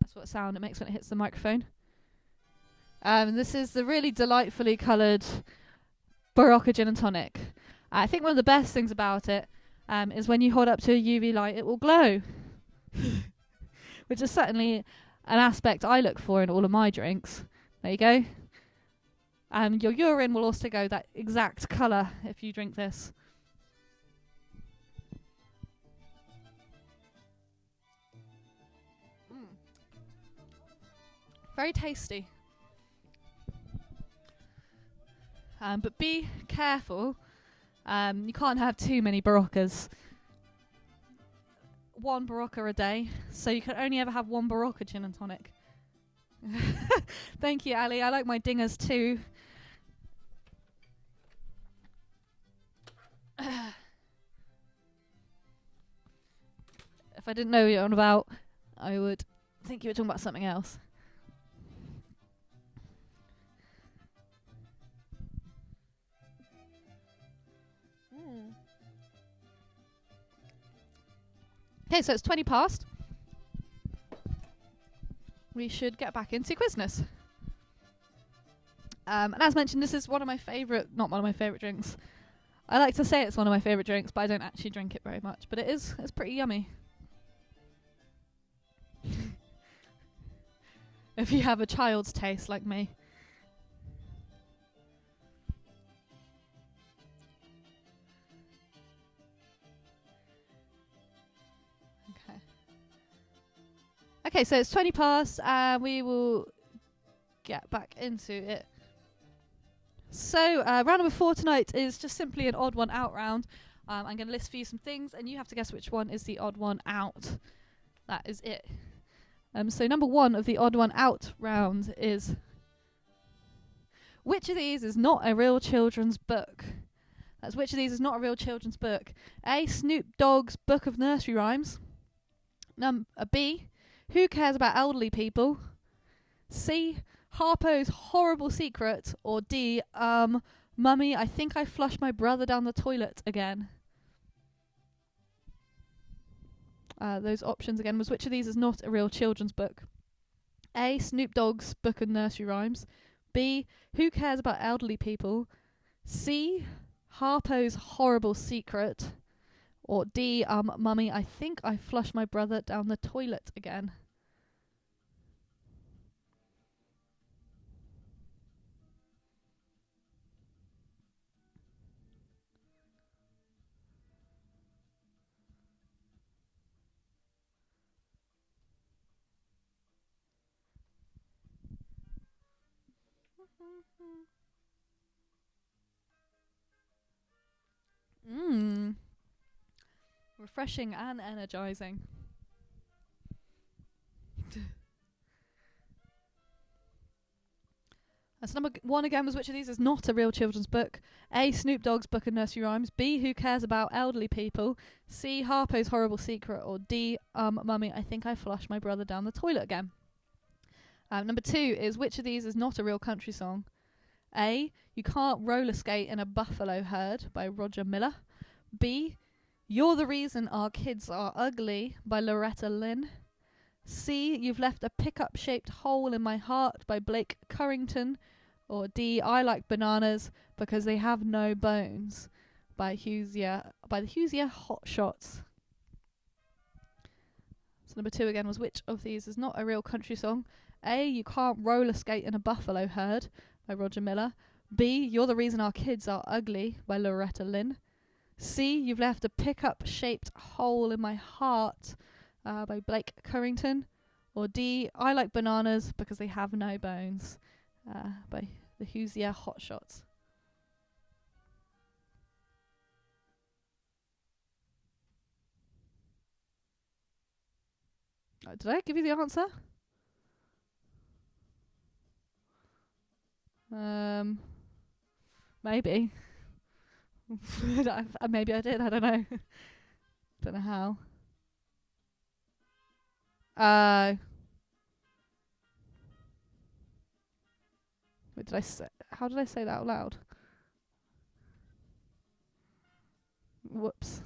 That's what sound it makes when it hits the microphone. This is the really delightfully coloured Barocca Gin and Tonic. I think one of the best things about it is when you hold up to a UV light, it will glow. Which is certainly an aspect I look for in all of my drinks. There you go. Your urine will also go that exact colour if you drink this. Very tasty. But be careful. You can't have too many Baroccas. One Barocca a day, so you can only ever have one Barocca gin and tonic. Thank you, Ali. I like my dingers too. If I didn't know what you're on about, I would think you were talking about something else. Okay, so it's 20 past. We should get back into quizness. And as mentioned, this is not one of my favourite drinks. I like to say it's one of my favourite drinks, but I don't actually drink it very much. But it's pretty yummy. If you have a child's taste like me. Okay, so it's 20 past, and we will get back into it. So, round number 4 tonight is just simply an odd one out round. I'm going to list for you some things, and you have to guess which one is the odd one out. That is it. So, number 1 of the odd one out round is, which of these is not a real children's book? That's which of these is not a real children's book? A, Snoop Dogg's Book of Nursery Rhymes. B, Who Cares About Elderly People? C, Harpo's Horrible Secret? Or D, Mummy, I think I flushed my brother down the toilet again. Those options again was which of these is not a real children's book? A, Snoop Dogg's Book of Nursery Rhymes. B, Who Cares About Elderly People? C, Harpo's Horrible Secret? Or D, Mummy, I think I flushed my brother down the toilet again. Refreshing and energizing. That's number 1 again was which of these is not a real children's book? A, Snoop Dogg's Book of Nursery Rhymes. B, Who Cares About Elderly People? C, Harpo's Horrible Secret? Or D, Mummy, I think I flushed my brother down the toilet again. Number 2 is which of these is not a real country song? A, You Can't Roller Skate in a Buffalo Herd by Roger Miller. B, You're the Reason Our Kids Are Ugly by Loretta Lynn. C, You've Left a Pickup-Shaped Hole in My Heart by Blake Currington. Or D, I Like Bananas Because They Have No Bones by the Hoosier Hot Shots. So number 2 again was which of these is not a real country song? A, You Can't Roller Skate in a Buffalo Herd by Roger Miller. B, You're the Reason Our Kids Are Ugly by Loretta Lynn. C, You've Left a Pickup-Shaped Hole in My Heart by Blake Currington. Or D, I Like Bananas Because They Have No Bones by the Hoosier Hot Shots. Did I give you the answer? Maybe. Maybe I did. I don't know. Don't know how. Wait, did I say? How did I say that out loud? Whoops.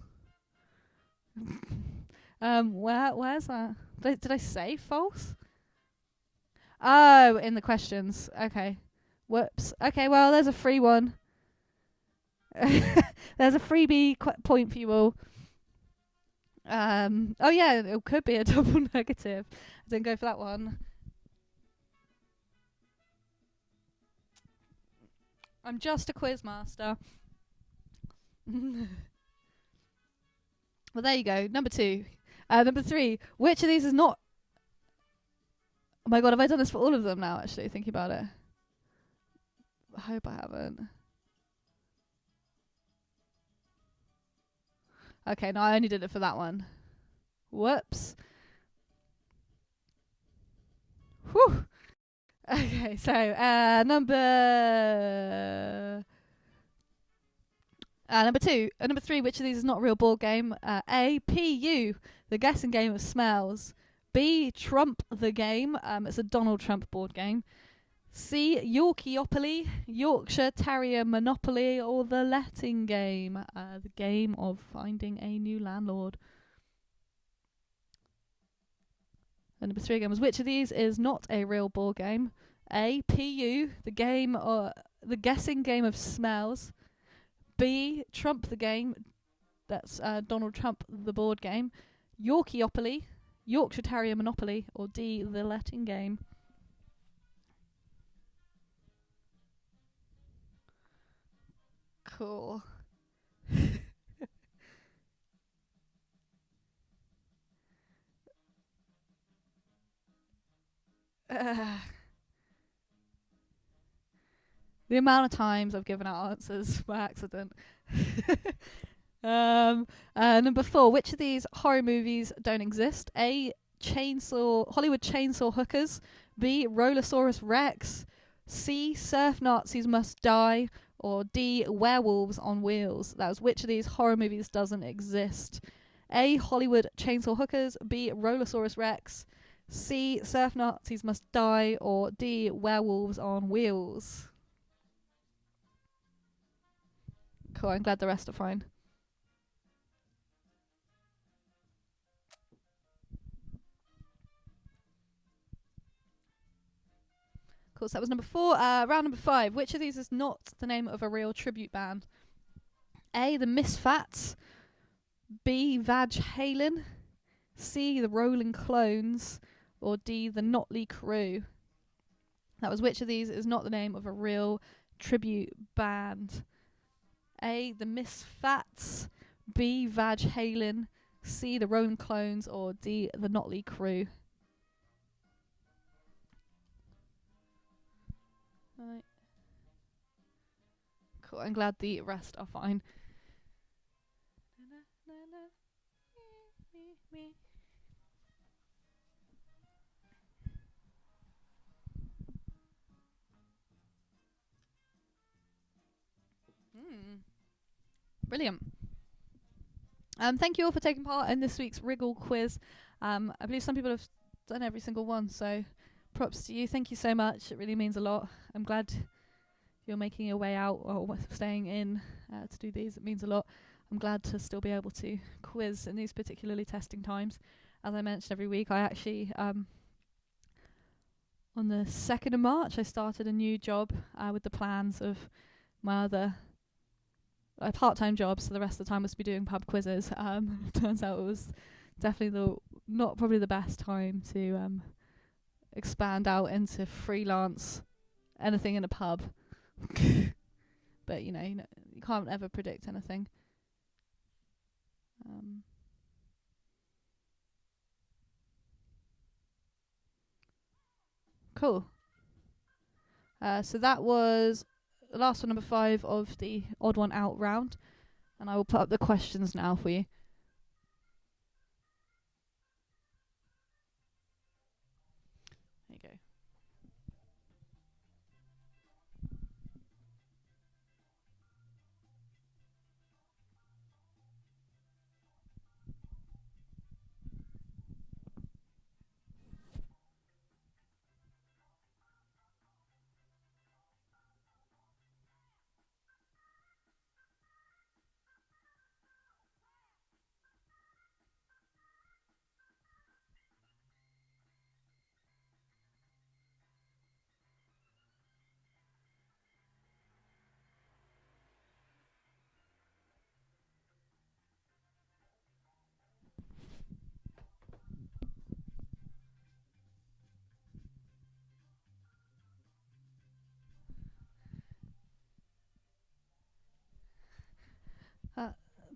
Where's that? Did I say false? Oh, in the questions. Okay. Whoops. Okay, well, there's a free one. There's a freebie point for you all. Oh yeah, it could be a double negative. I didn't go for that one. I'm just a quiz master. Well, there you go. Number 2. Number 3. Which of these is not... Oh my god, have I done this for all of them now, actually, thinking about it? I hope I haven't. Okay, no, I only did it for that one. Whoops. Whew. Okay, so number 2, number 3. Which of these is not a real board game? A, PU, the guessing game of smells. B, Trump the game. It's a Donald Trump board game. C, Yorkiopoly, Yorkshire Terrier Monopoly, or the letting game, the game of finding a new landlord. And number 3 again was, which of these is not a real board game? A, PU, the game or the guessing game of smells. B, Trump the game, that's Donald Trump the board game. Yorkiopoly, Yorkshire Terrier Monopoly, or D, the letting game. Cool. The amount of times I've given out answers by accident. Number 4. Which of these horror movies don't exist? A, Hollywood Chainsaw Hookers. B, Rollosaurus Rex. C, Surf Nazis Must Die. Or D, Werewolves on Wheels. That was, which of these horror movies doesn't exist? A, Hollywood Chainsaw Hookers. B, Rollosaurus Rex. C, Surf Nazis Must Die. Or D, Werewolves on Wheels. Cool, I'm glad the rest are fine. Cool, so that was number 4. Round number 5. Which of these is not the name of a real tribute band? A, the Misfats. B, Van Halen. C, the Rolling Clones. Or D, the Motley Crue. That was, which of these is not the name of a real tribute band? A, the Misfats. B, Van Halen. C, the Rolling Clones. Or D, the Motley Crue. Right. Cool, I'm glad the rest are fine. Brilliant. Thank you all for taking part in this week's Wriggle quiz. I believe some people have done every single one, so props to you. Thank you so much. It really means a lot. I'm glad you're making your way out or staying in to do these. It means a lot. I'm glad to still be able to quiz in these particularly testing times. As I mentioned every week, I actually, on the 2nd of March, I started a new job with the plans of my other part-time job, so the rest of the time was to be doing pub quizzes. Turns out it was definitely not probably the best time to expand out into freelance anything in a pub. But you know, you can't ever predict anything. Cool. So that was the last one, number 5 of the odd one out round, and I will put up the questions now for you.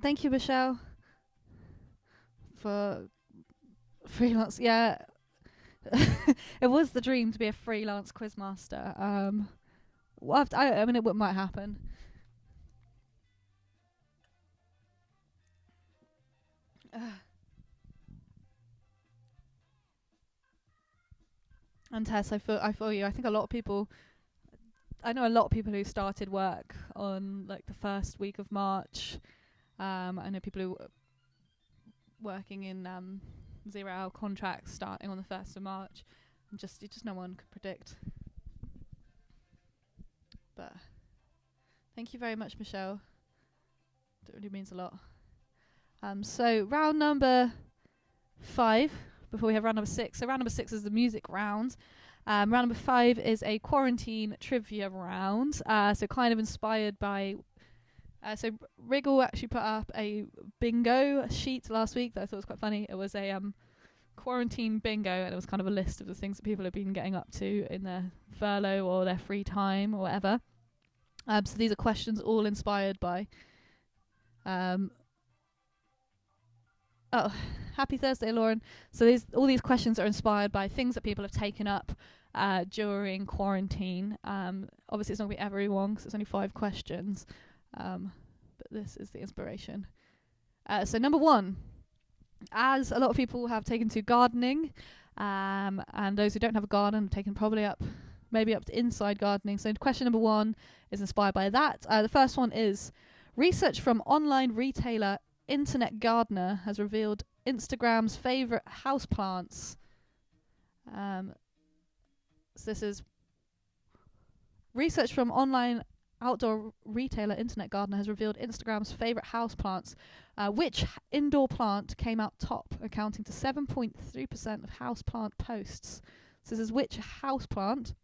Thank you, Michelle, for freelance. Yeah, it was the dream to be a freelance quizmaster. I mean, it might happen. And Tess, I feel you. I think a lot of people. I know a lot of people who started work on like the first week of March. I know people who working in 0-hour contracts starting on the 1st of March. And just no one could predict. But thank you very much, Michelle. That really means a lot. So round number 5 before we have round number 6. So round number 6 is the music round. Round number 5 is a quarantine trivia round. So kind of inspired by. So Wriggle actually put up a bingo sheet last week that I thought was quite funny. It was a quarantine bingo, and it was kind of a list of the things that people have been getting up to in their furlough or their free time or whatever. So these are questions all inspired by. Oh, happy Thursday, Lauren. So all these questions are inspired by things that people have taken up during quarantine. Obviously, it's not going to be everyone because it's only 5 questions. But this is the inspiration. So number 1, as a lot of people have taken to gardening, and those who don't have a garden have taken probably maybe up to inside gardening. So question number 1 is inspired by that. The first one is research from online retailer Internet Gardener has revealed Instagram's favourite houseplants. So this is research from online outdoor retailer Internet Gardener has revealed Instagram's favourite houseplants. Which indoor plant came out top, accounting to 7.3% of houseplant posts? So this is which houseplant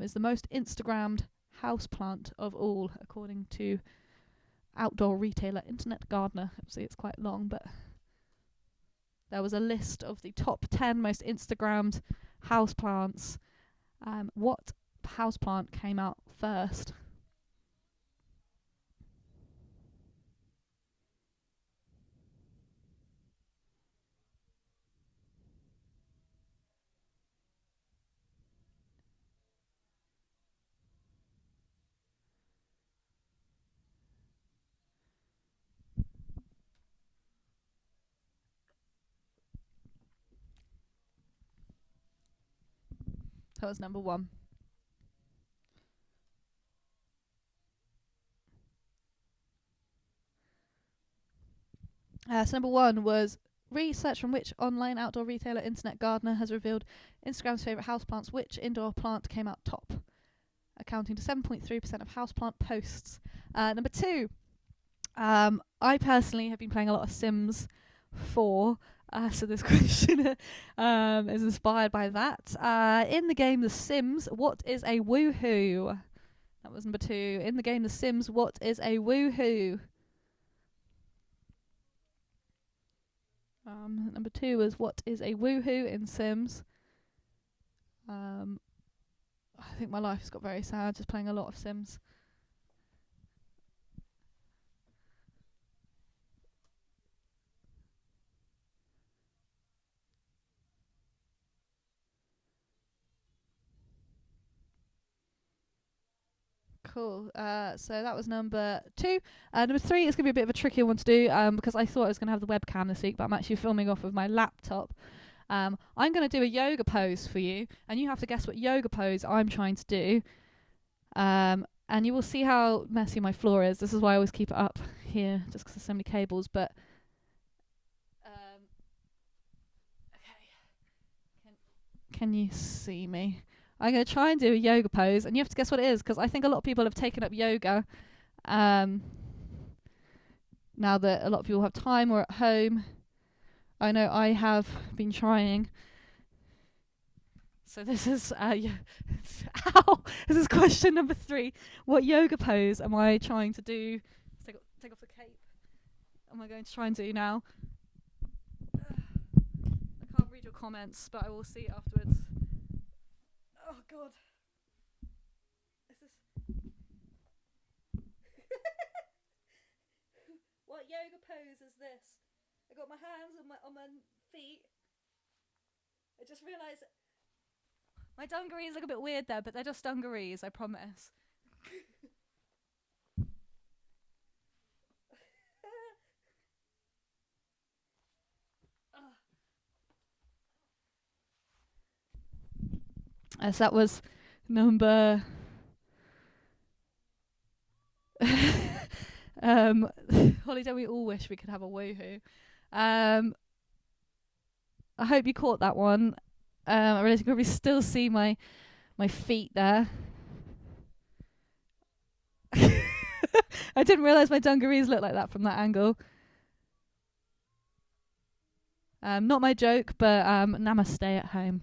is the most Instagrammed houseplant of all, according to outdoor retailer Internet Gardener. Obviously it's quite long, but there was a list of the top 10 most Instagrammed houseplants. What houseplant came out first? That was number 1. So number 1 was research from which online outdoor retailer Internet Gardener has revealed Instagram's favourite houseplants. Which indoor plant came out top, accounting to 7.3% of houseplant posts. Number 2, I personally have been playing a lot of Sims 4. So this question is inspired by that. In the game The Sims, what is a woohoo? That was number 2. In the game The Sims, what is a woohoo? Number 2 was what is a woohoo in Sims. I think my life has got very sad just playing a lot of Sims. Cool. So that was number 2. Number 3 is going to be a bit of a trickier one to do because I thought I was going to have the webcam this week, but I'm actually filming off of my laptop. I'm going to do a yoga pose for you, and you have to guess what yoga pose I'm trying to do. And you will see how messy my floor is. This is why I always keep it up here, just because there's so many cables. But okay, can you see me? I'm going to try and do a yoga pose, and you have to guess what it is, because I think a lot of people have taken up yoga now that a lot of people have time or at home. I know I have been trying. So this is this is question number 3. What yoga pose am I trying to do? Take off the cape. Am I going to try and do now? I can't read your comments, but I will see it afterwards. Oh God. This is what what yoga pose is this? I got my hands on my feet. I just realised my dungarees look a bit weird there, but they're just dungarees, I promise. So that was number Holly, don't we all wish we could have a woohoo? I hope you caught that one. I really can probably still see my feet there. I didn't realise my dungarees looked like that from that angle. Not my joke, but namaste at home.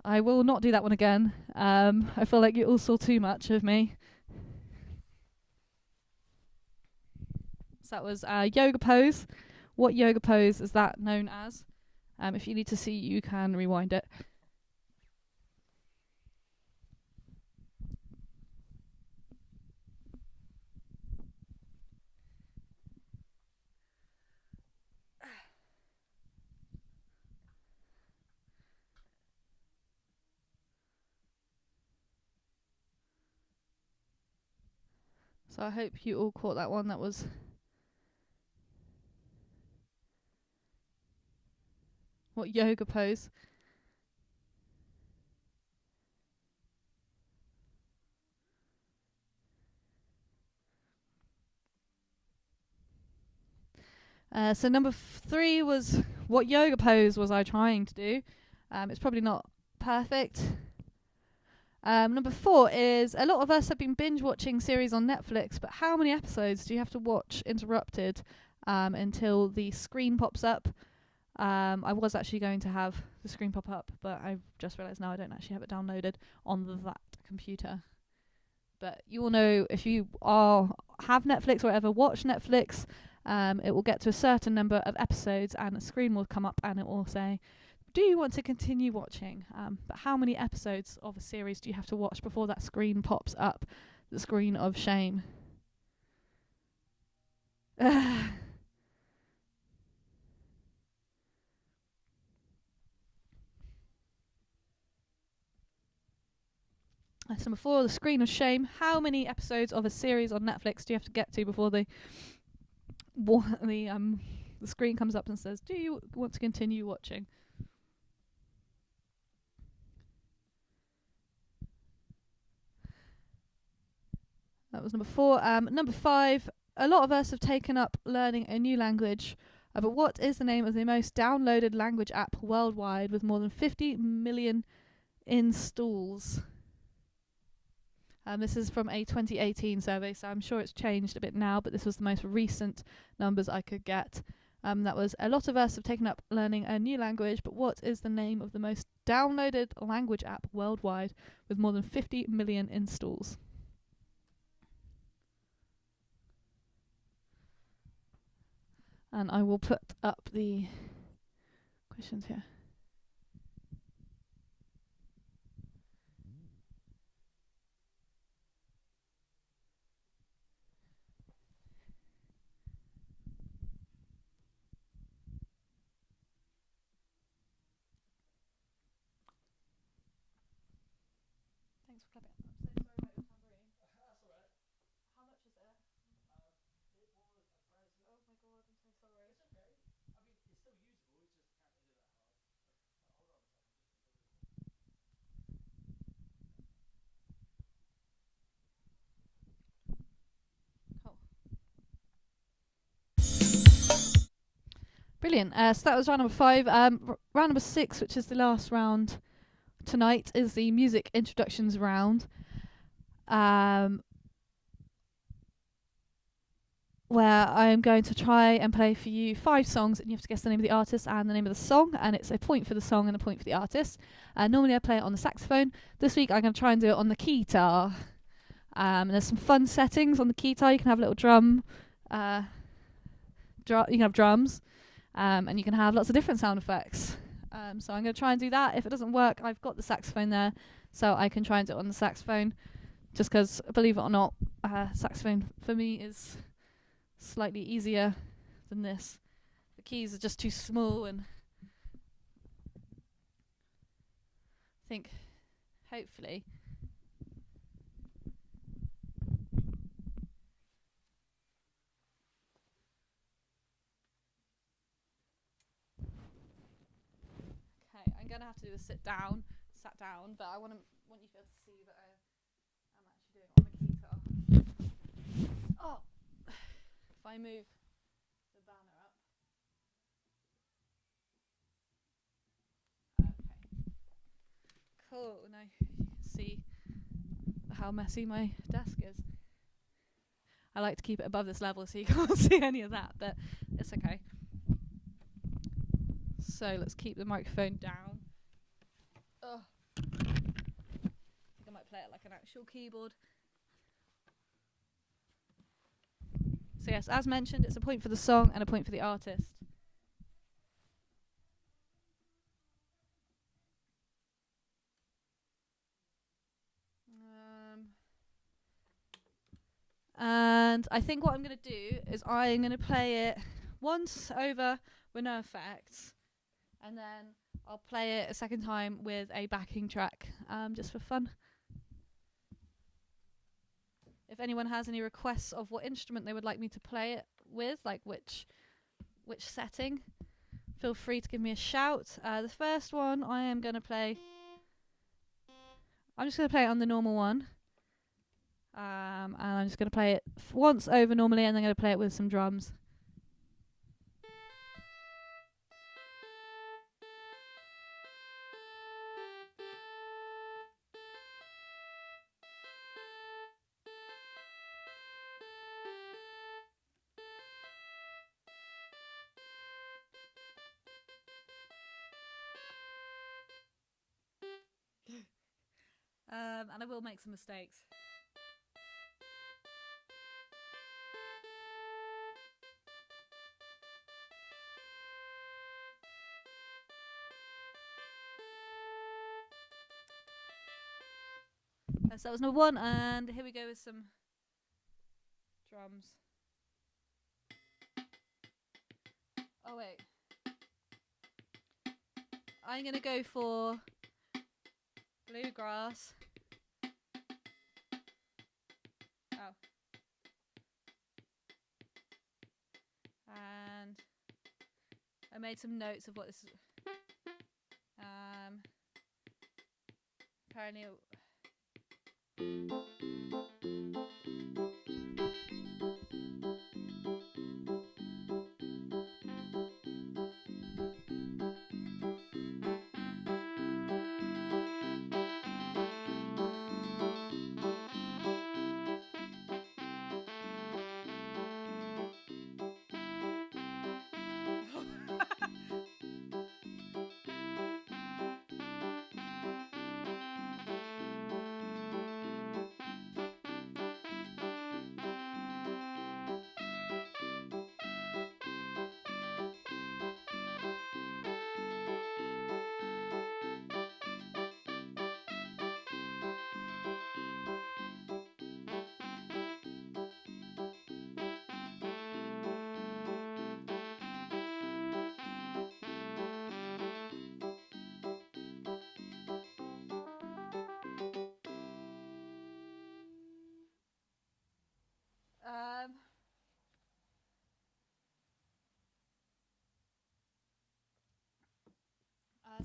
I will not do that one again. I feel like you all saw too much of me. So that was yoga pose. What yoga pose is that known as? If you need to see, you can rewind it. So I hope you all caught that one. That was what yoga pose. So number 3 was what yoga pose was I trying to do? It's probably not perfect. Number 4 is a lot of us have been binge watching series on Netflix, but how many episodes do you have to watch interrupted until the screen pops up? I was actually going to have the screen pop up, but I've just realised now I don't actually have it downloaded on that computer. But you all know, if you have Netflix or ever watch Netflix, it will get to a certain number of episodes and a screen will come up and it will say, do you want to continue watching? But how many episodes of a series do you have to watch before that screen pops up? The screen of shame. That's number 4, the screen of shame. How many episodes of a series on Netflix do you have to get to before the screen comes up and says, do you want to continue watching? That was number 4. Number 5, a lot of us have taken up learning a new language. But what is the name of the most downloaded language app worldwide with more than 50 million installs? This is from a 2018 survey, so I'm sure it's changed a bit now, but this was the most recent numbers I could get. That was, a lot of us have taken up learning a new language, but what is the name of the most downloaded language app worldwide with more than 50 million installs? And I will put up the questions here. Thanks for clapping. I'm so sorry about your tambourine. That's alright. How much is it? It was a present. Oh my god, I'm so sorry. It's okay. I mean, it's still usable, it's just can't hit it that hard. Hold on a second, Brilliant. So that was round number 5. Round number 6, which is the last round tonight, is the music introductions round. Where I am going to try and play for you 5 songs, and you have to guess the name of the artist and the name of the song, and it's a point for the song and a point for the artist. Normally I play it on the saxophone. This week I'm going to try and do it on the keytar. And there's some fun settings on the keytar. You can have a little drum. You can have drums, and you can have lots of different sound effects. So I'm going to try and do that. If it doesn't work, I've got the saxophone there, so I can try and do it on the saxophone. just because, believe it or not, saxophone for me is slightly easier than this. The keys are just too small, and I think hopefully okay, I'm gonna have to do a sat down, but I want you to be able to see that I'm actually doing it on the guitar. Oh, if I move the banner up. Okay. Cool. Now you can see how messy my desk is. I like to keep it above this level so you can't see any of that, but it's okay. So let's keep the microphone down. Oh, I think I might play it like an actual keyboard. So yes, as mentioned, it's a point for the song and a point for the artist. And I think what I'm going to do is I'm going to play it once over with no effects, and then I'll play it a second time with a backing track, just for fun. If anyone has any requests of what instrument they would like me to play it with, like which setting, feel free to give me a shout. The first one I am going to play, I'm just going to play it on the normal one. And I'm just going to play it once over normally, and then I'm going to play it with some drums. And I will make some mistakes. So that was number one, and here we go with some drums. Oh wait, I'm gonna go for bluegrass. Oh, and I made some notes of what this is. Apparently.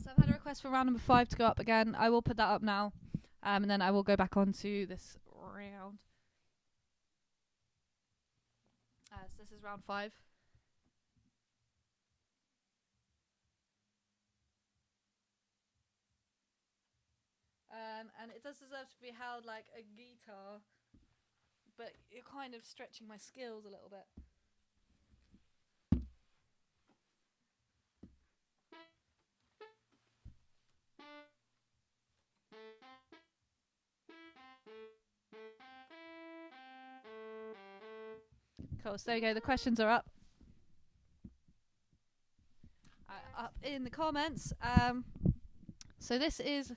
So I've had a request for round number 5 to go up again. I will put that up now, and then I will go back on to this round. So this is round 5. And it does deserve to be held like a guitar, but you're kind of stretching my skills a little bit. Cool, so there you go, the questions are up. Up in the comments. So this is...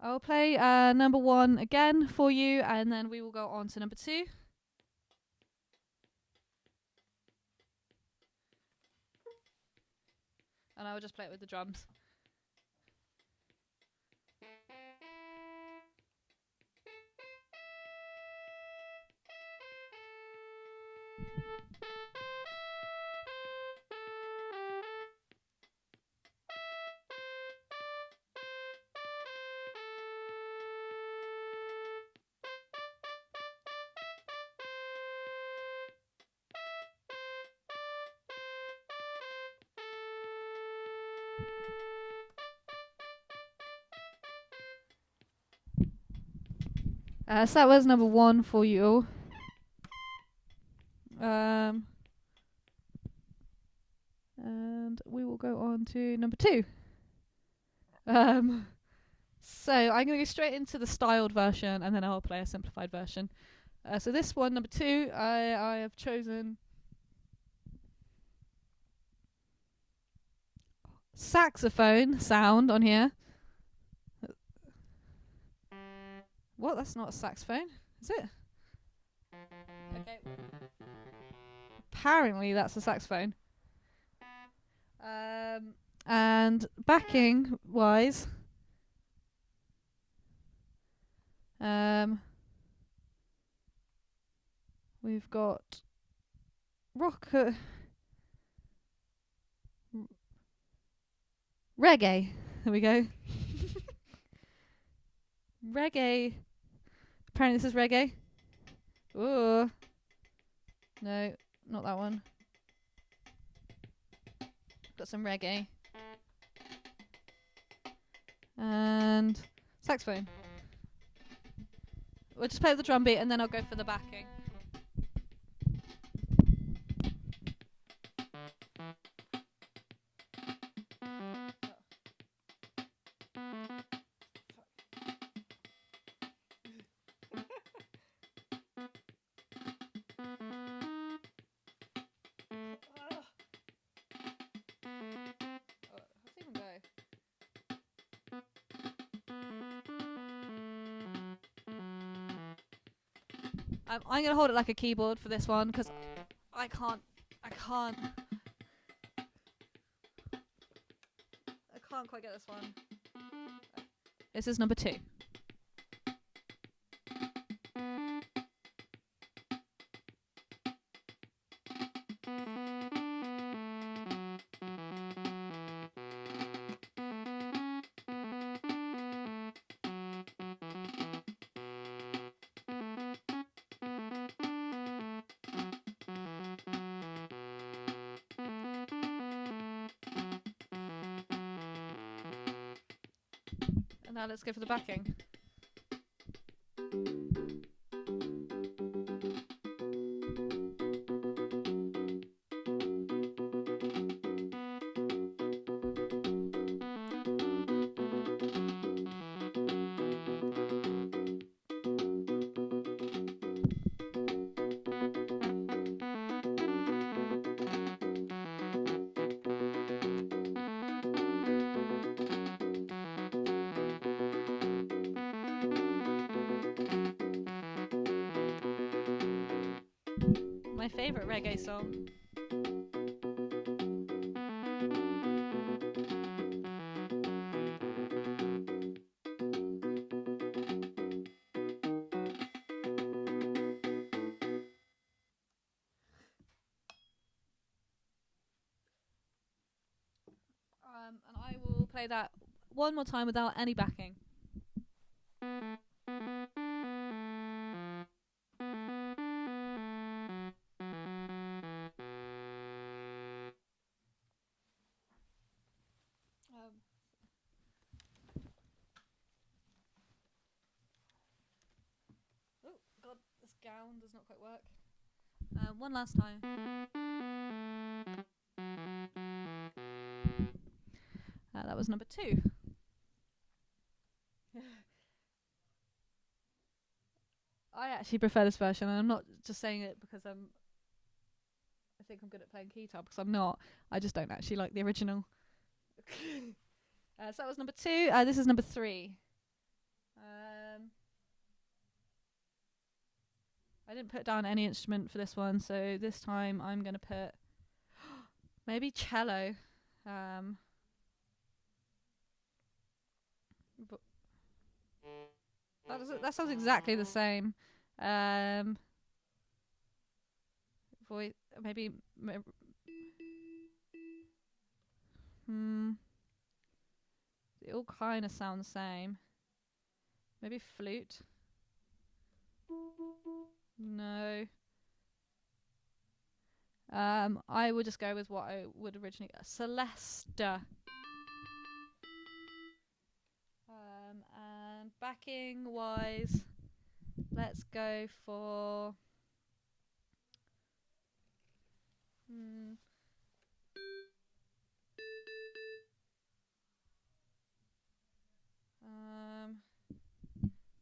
I'll play number 1 again for you, and then we will go on to number 2. And I will just play it with the drums. So that was number 1 for you. And we will go on to number 2. So I'm going to go straight into the styled version, and then I'll play a simplified version. So this one, number 2, I have chosen saxophone sound on here. What? That's not a saxophone, is it? Okay. Apparently that's a saxophone. And backing wise, we've got reggae. There we go. Reggae. Apparently this is reggae. Ooh. No, not that one. Got some reggae. And saxophone. We'll just play the drum beat and then I'll go for the backing. I'm gonna hold it like a keyboard for this one because I can't quite get this one. This is number 2. And now let's go for the backing. My favourite reggae song. And I will play that one more time without any backing. Oh god, this gown does not quite work. One last time. That was number 2. I actually prefer this version, and I'm not just saying it because I think I'm good at playing guitar, because I'm not. I just don't actually like the original. So that was number 2. This is number 3. I didn't put down any instrument for this one, so this time I'm going to put maybe cello. But that sounds exactly the same. Voice, maybe. They all kind of sound the same. Maybe flute. No. I would just go with what I would originally. Celeste. And backing wise, let's go for.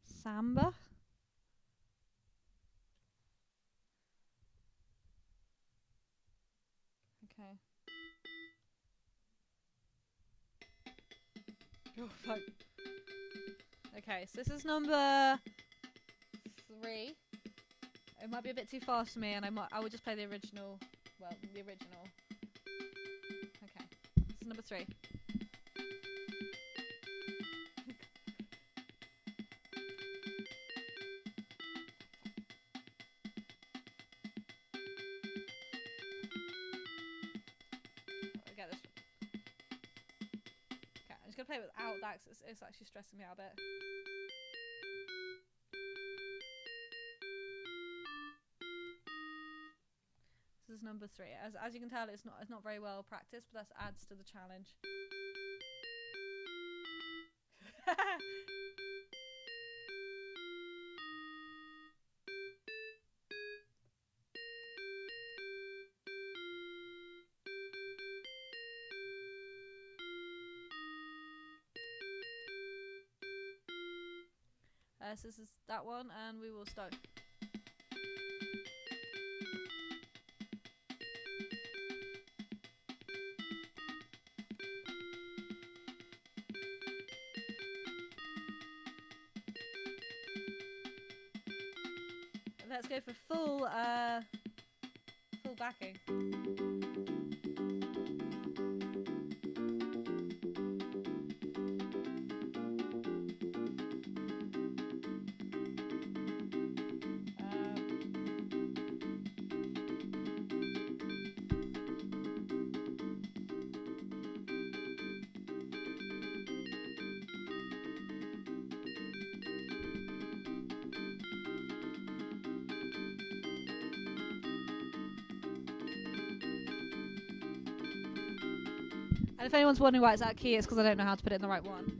Samba. Okay. Oh fuck. Okay, so this is number 3. It might be a bit too fast for me, and I would just play the original. Well, the original. Okay, this is number 3. I get this. Okay, I'm just gonna play it without that 'cause it's actually stressing me out a bit. This is number 3. As you can tell, it's not very well practiced, but that adds to the challenge. So this is that one, and we will start. Let's go for full backing. And if anyone's wondering why it's out of key, it's because I don't know how to put it in the right one.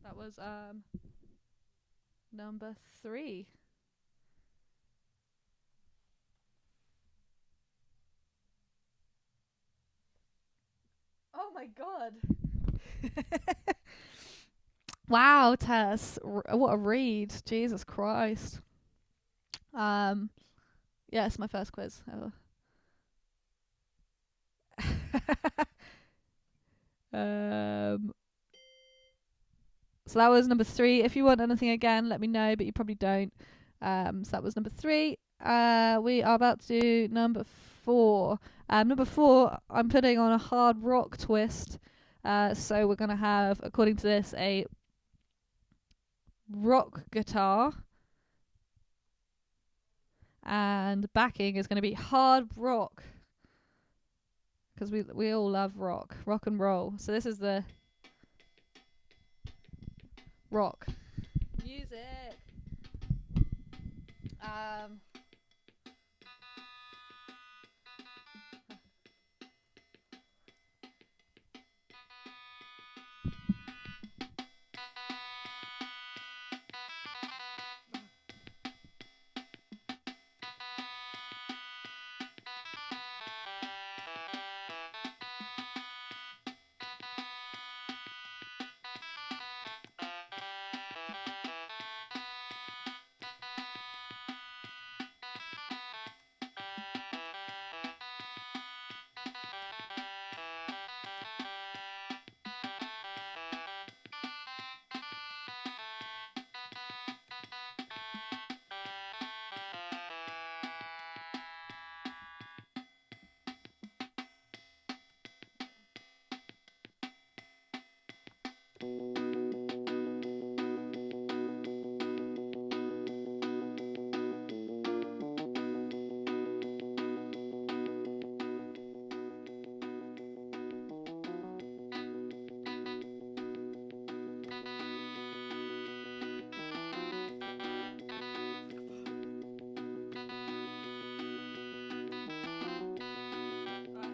That was number 3. Oh my god. Wow, Tess, what a read. Jesus Christ. Yeah, it's my first quiz ever. So that was number 3. If you want anything again, let me know, but you probably don't. So that was number 3. We are about to do number 4. Number 4, I'm putting on a hard rock twist. So we're going to have, according to this, a rock guitar. And backing is going to be hard rock. Because we all love rock and roll. So this is the rock music.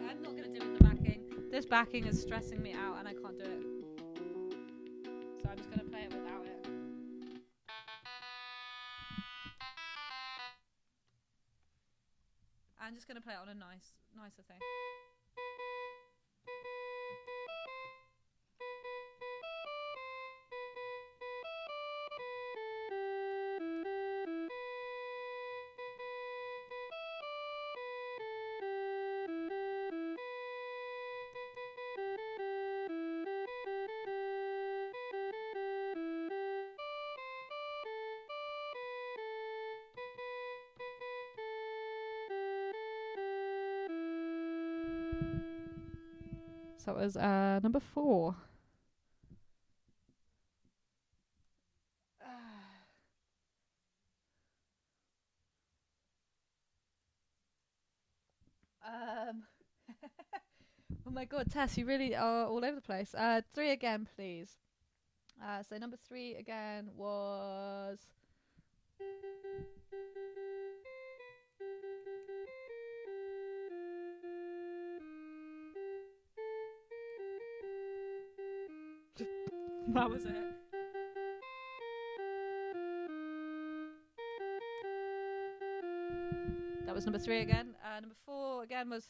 I'm not going to do it with the backing. This backing is stressing me out and I can't do it. So I'm just going to play it without it. I'm just going to play it on a nicer thing. So it was number 4. Oh my god, Tess, you really are all over the place. 3 again, please. So number 3 again was... That was it. That was number 3 again. Number 4 again was...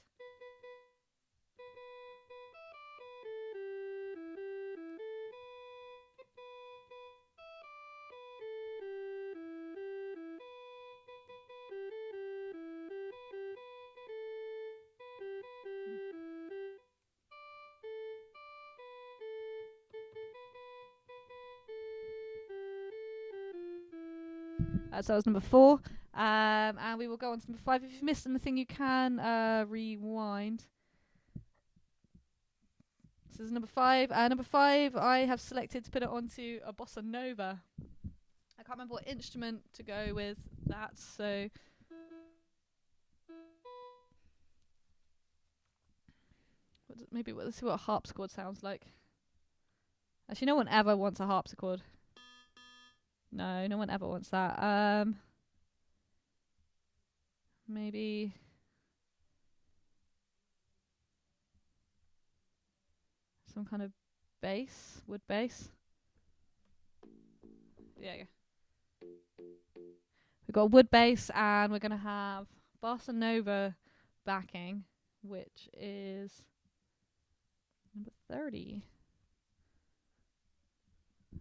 so that was number 4. And we will go on to number 5. If you've missed anything, you can rewind. This is number 5. Number 5, I have selected to put it onto a bossa nova. I can't remember what instrument to go with that, so... Let's see what a harpsichord sounds like. Actually, no one ever wants a harpsichord. No, no one ever wants that. Maybe... some kind of bass, wood bass. Yeah. We've got wood bass, and we're going to have bossa nova backing, which is number 30.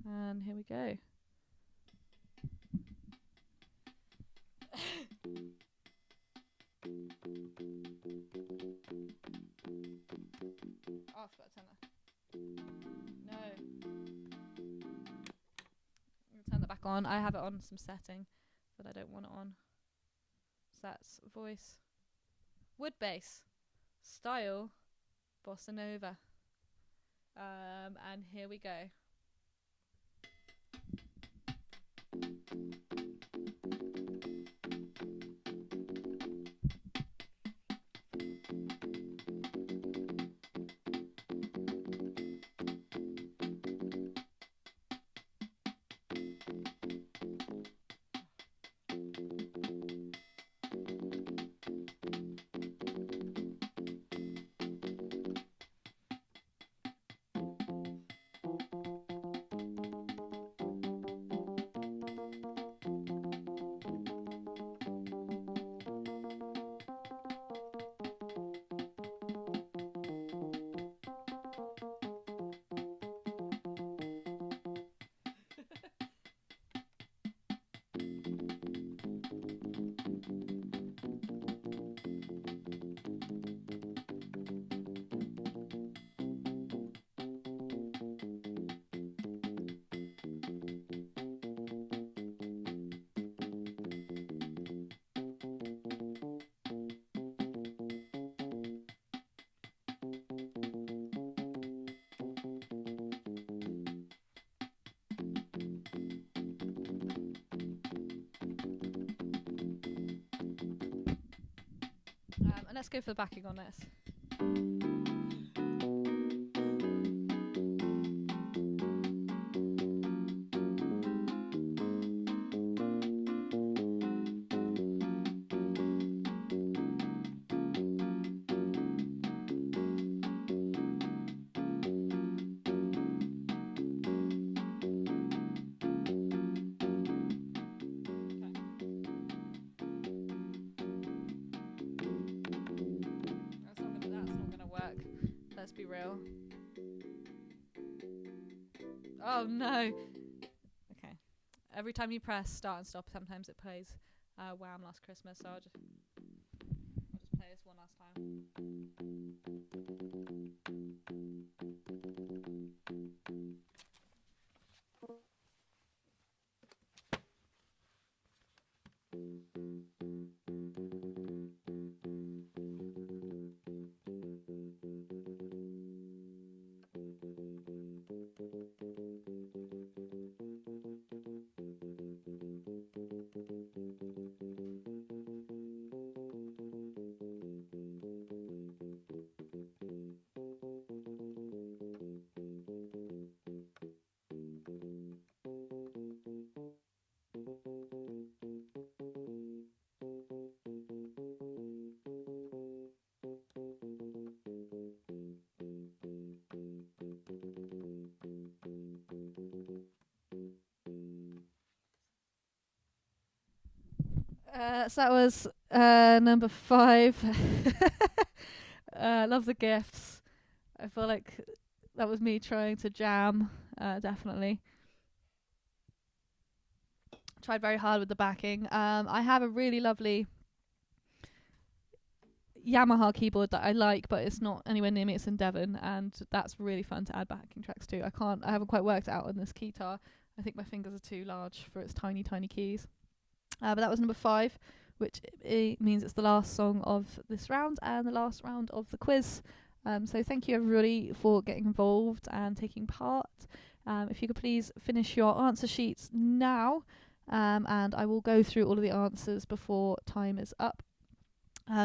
And here we go. Oh, I forgot to turn that. No. Turn that back on. I have it on some setting, but I don't want it on. So that's voice. Wood bass. Style. Bossa nova. And here we go. let's go for the backing on this. Let's be real. Oh no. Okay. Every time you press start and stop, sometimes it plays Wham! Last Christmas, so I'll just play this one last time. So that was number 5. Love the gifts. I feel like that was me trying to jam, definitely. Tried very hard with the backing. I have a really lovely Yamaha keyboard that I like, but it's not anywhere near me. It's in Devon, and that's really fun to add backing tracks to. I haven't quite worked it out on this guitar. I think my fingers are too large for its tiny, tiny keys. But that was number 5, which means it's the last song of this round and the last round of the quiz. So thank you everybody for getting involved and taking part. If you could please finish your answer sheets now, and I will go through all of the answers before time is up.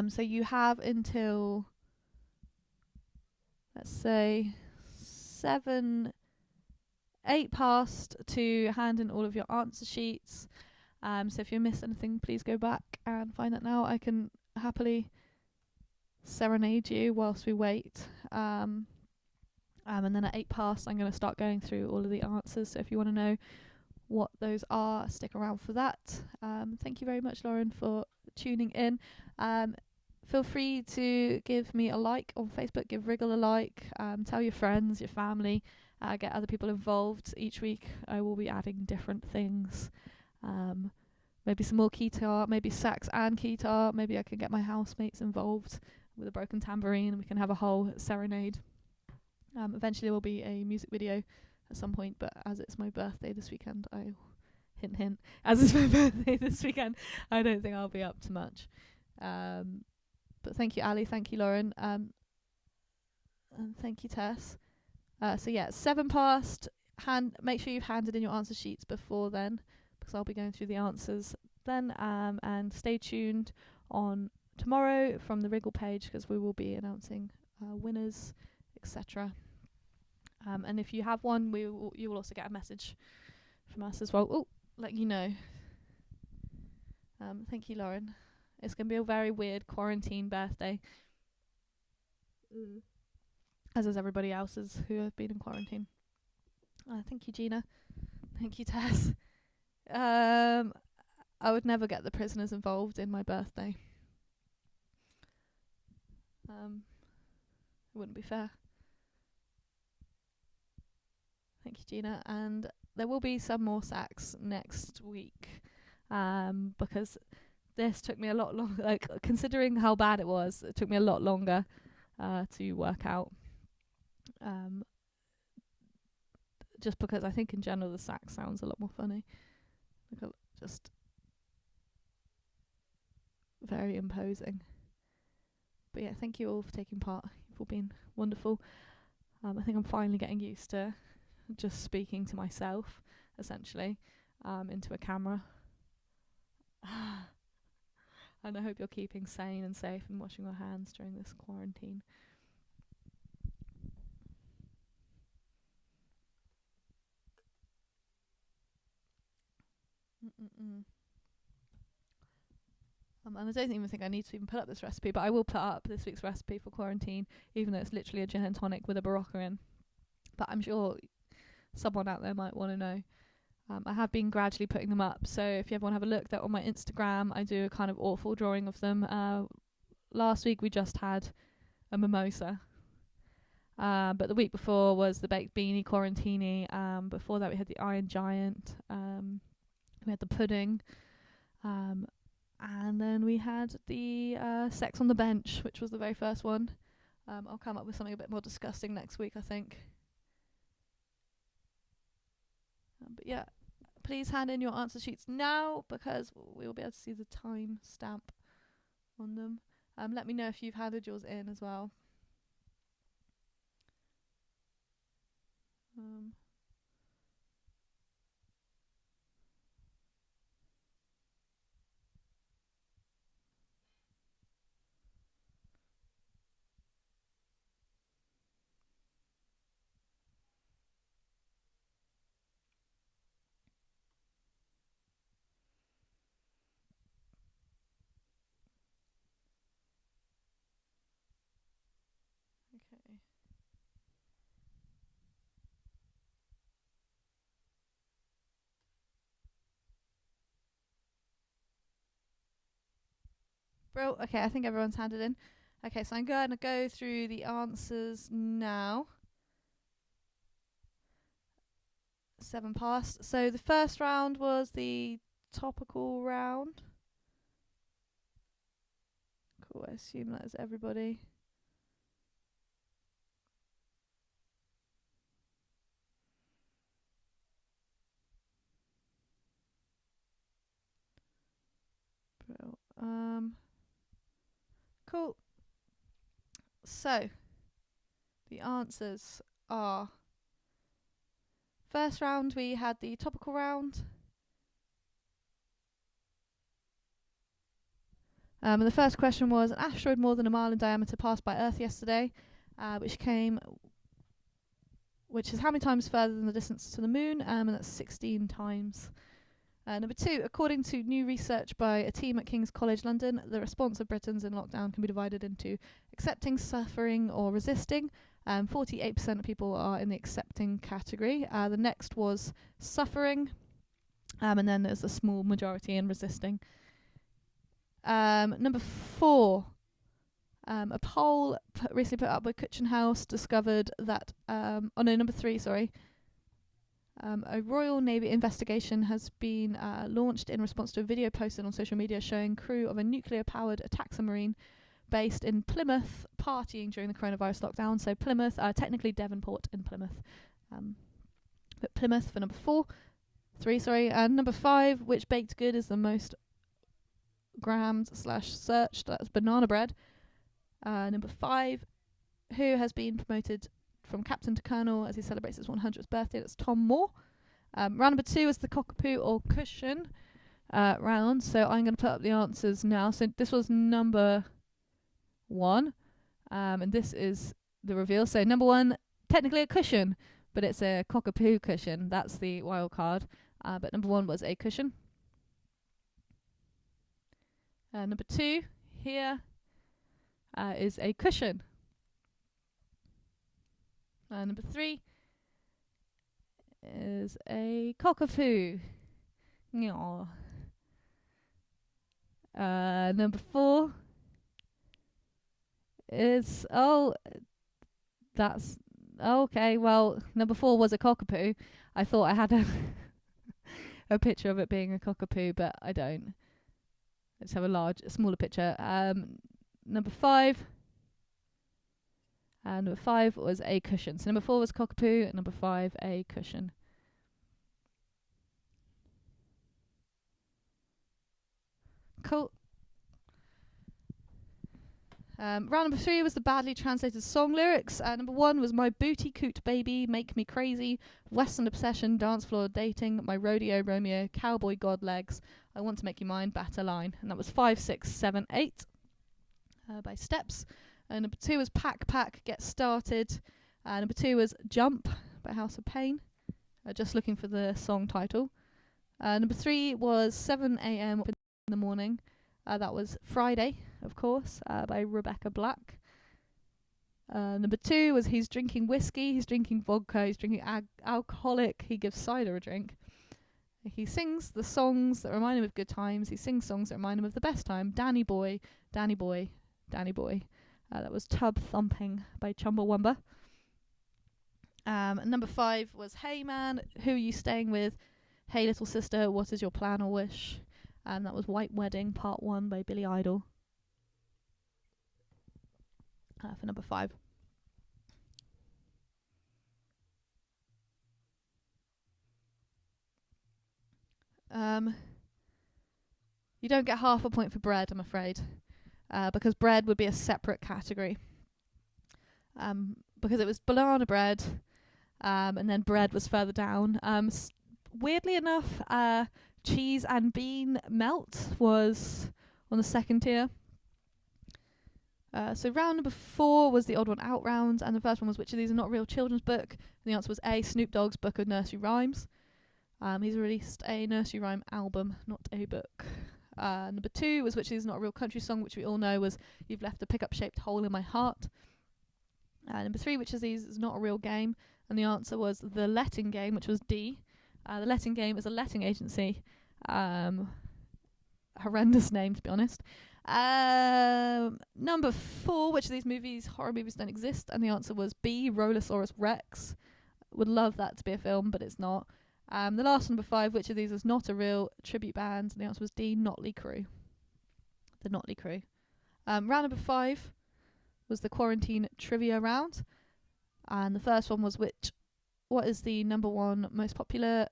So you have until, let's say, 8 past to hand in all of your answer sheets. So if you missed anything, please go back and find that now. I can happily serenade you whilst we wait. And then at 8 past, I'm going to start going through all of the answers. So if you want to know what those are, stick around for that. Thank you very much, Lauren, for tuning in. Feel free to give me a like on Facebook, give Wriggle a like, tell your friends, your family, get other people involved. Each week I will be adding different things. Maybe some more guitar, maybe sax and guitar. Maybe I can get my housemates involved with a broken tambourine and we can have a whole serenade. Eventually there will be a music video at some point, but as it's my birthday this weekend, hint hint, as it's my birthday this weekend, I don't think I'll be up to much. But thank you, Ali, thank you, Lauren, and thank you, Tess. So yeah, 7 past, make sure you've handed in your answer sheets before then, because I'll be going through the answers then, and stay tuned on tomorrow from the Wriggle page, because we will be announcing winners, etc. And if you have one, you will also get a message from us as well, let you know. Thank you, Lauren. It's going to be a very weird quarantine birthday, as is everybody else's who have been in quarantine. Thank you, Gina. Thank you, Tess. I would never get the prisoners involved in my birthday. It wouldn't be fair. Thank you, Gina. And there will be some more sax next week, because this took me a lot longer, like considering how bad it was, it took me a lot longer to work out. Just because I think in general the sax sounds a lot more funny. Just very imposing. But yeah, thank you all for taking part. You've all been wonderful. I think I'm finally getting used to just speaking to myself, essentially, into a camera. And I hope you're keeping sane and safe and washing your hands during this quarantine. And I don't even think I need to even put up this recipe, but I will put up this week's recipe for quarantine, even though it's literally a gin and tonic with a Barocca in. But I'm sure someone out there might want to know. I have been gradually putting them up, so if you ever want to have a look, they're on my Instagram. I do a kind of awful drawing of them. Last week we just had a mimosa, but the week before was the baked beanie quarantini. Before that we had the Iron Giant. We had the pudding. And then we had the sex on the bench, which was the very first one. I'll come up with something a bit more disgusting next week, I think. But yeah, please hand in your answer sheets now, because we will be able to see the time stamp on them. Let me know if you've handed yours in as well. Okay. Bro, okay, I think everyone's handed in. Okay, so I'm going to go through the answers now. 7 passed. So the first round was the topical round. Cool, I assume that is everybody. Bro, cool. So, the answers are... First round, we had the topical round. And the first question was, an asteroid more than a mile in diameter passed by Earth yesterday, which is how many times further than the distance to the moon, and that's 16 times. Number 2, according to new research by a team at King's College London, the response of Britons in lockdown can be divided into accepting, suffering or resisting. 48% of people are in the accepting category. The next was suffering, and then there's a small majority in resisting. Number 4, a poll recently put up by Kitchen House discovered that... number 3, sorry. A Royal Navy investigation has been launched in response to a video posted on social media showing crew of a nuclear-powered attack submarine based in Plymouth partying during the coronavirus lockdown. So Plymouth, technically Devonport in Plymouth. But Plymouth for number 3, sorry. And number 5, which baked good is the most grammed/searched? That's banana bread. Number 5, who has been promoted from captain to colonel as he celebrates his 100th birthday? That's Tom Moore. Round number 2 is the cockapoo or cushion round. So I'm going to put up the answers now. So this was number 1, and this is the reveal. So number 1, technically a cushion, but it's a cockapoo cushion. That's the wild card. But number 1 was a cushion. Number 2 here is a cushion. Number 3 is a cockapoo. Number 4 is... that's... Okay, well, number 4 was a cockapoo. I thought I had a picture of it being a cockapoo, but I don't. Let's have a smaller picture. Number 5... and number 5 was a cushion. So number 4 was cockapoo, and number 5 a cushion. Cool. Round number 3 was the badly translated song lyrics. Number 1 was My Booty Coot Baby, Make Me Crazy, Western Obsession, Dance Floor Dating, My Rodeo Romeo, Cowboy God Legs, I Want to Make You Mine, Batter Line. And that was 5, 6, 7, 8 by Steps. Number 2 was Pack Pack, Get Started. Number 2 was Jump by House of Pain. Just looking for the song title. Number 3 was 7 a.m. in the morning. That was Friday, of course, by Rebecca Black. Number 2 was He's Drinking Whiskey, He's Drinking Vodka, He's Drinking Alcoholic, He Gives Cider a Drink. He sings the songs that remind him of good times. He sings songs that remind him of the best time. Danny Boy, Danny Boy, Danny Boy. That was Tub Thumping by Chumbawamba. Number 5 was Hey Man, Who Are You Staying With? Hey Little Sister, What Is Your Plan or Wish? And that was White Wedding Part 1 by Billy Idol. For number 5. You don't get half a point for bread, I'm afraid, because bread would be a separate category. Because it was banana bread, and then bread was further down. Weirdly enough, cheese and bean melt was on the second tier. So round number 4 was the odd one out round, and the first one was which of these are not a real children's book? And the answer was A, Snoop Dogg's Book of Nursery Rhymes. He's released a nursery rhyme album, not a book. Number 2 was which of these is not a real country song, which we all know was You've Left a Pickup Shaped Hole in My Heart. Number 3, which of these is not a real game? And the answer was The Letting Game, which was D. The Letting Game is a letting agency. Horrendous name, to be honest. Number 4, which of these horror movies don't exist? And the answer was B, Rollosaurus Rex. Would love that to be a film, but it's not. The last number 5, which of these is not a real tribute band? And the answer was D, Notley Crew. The Notley Crew. Round number 5 was the quarantine trivia round. And the first one was what is the number 1 most popular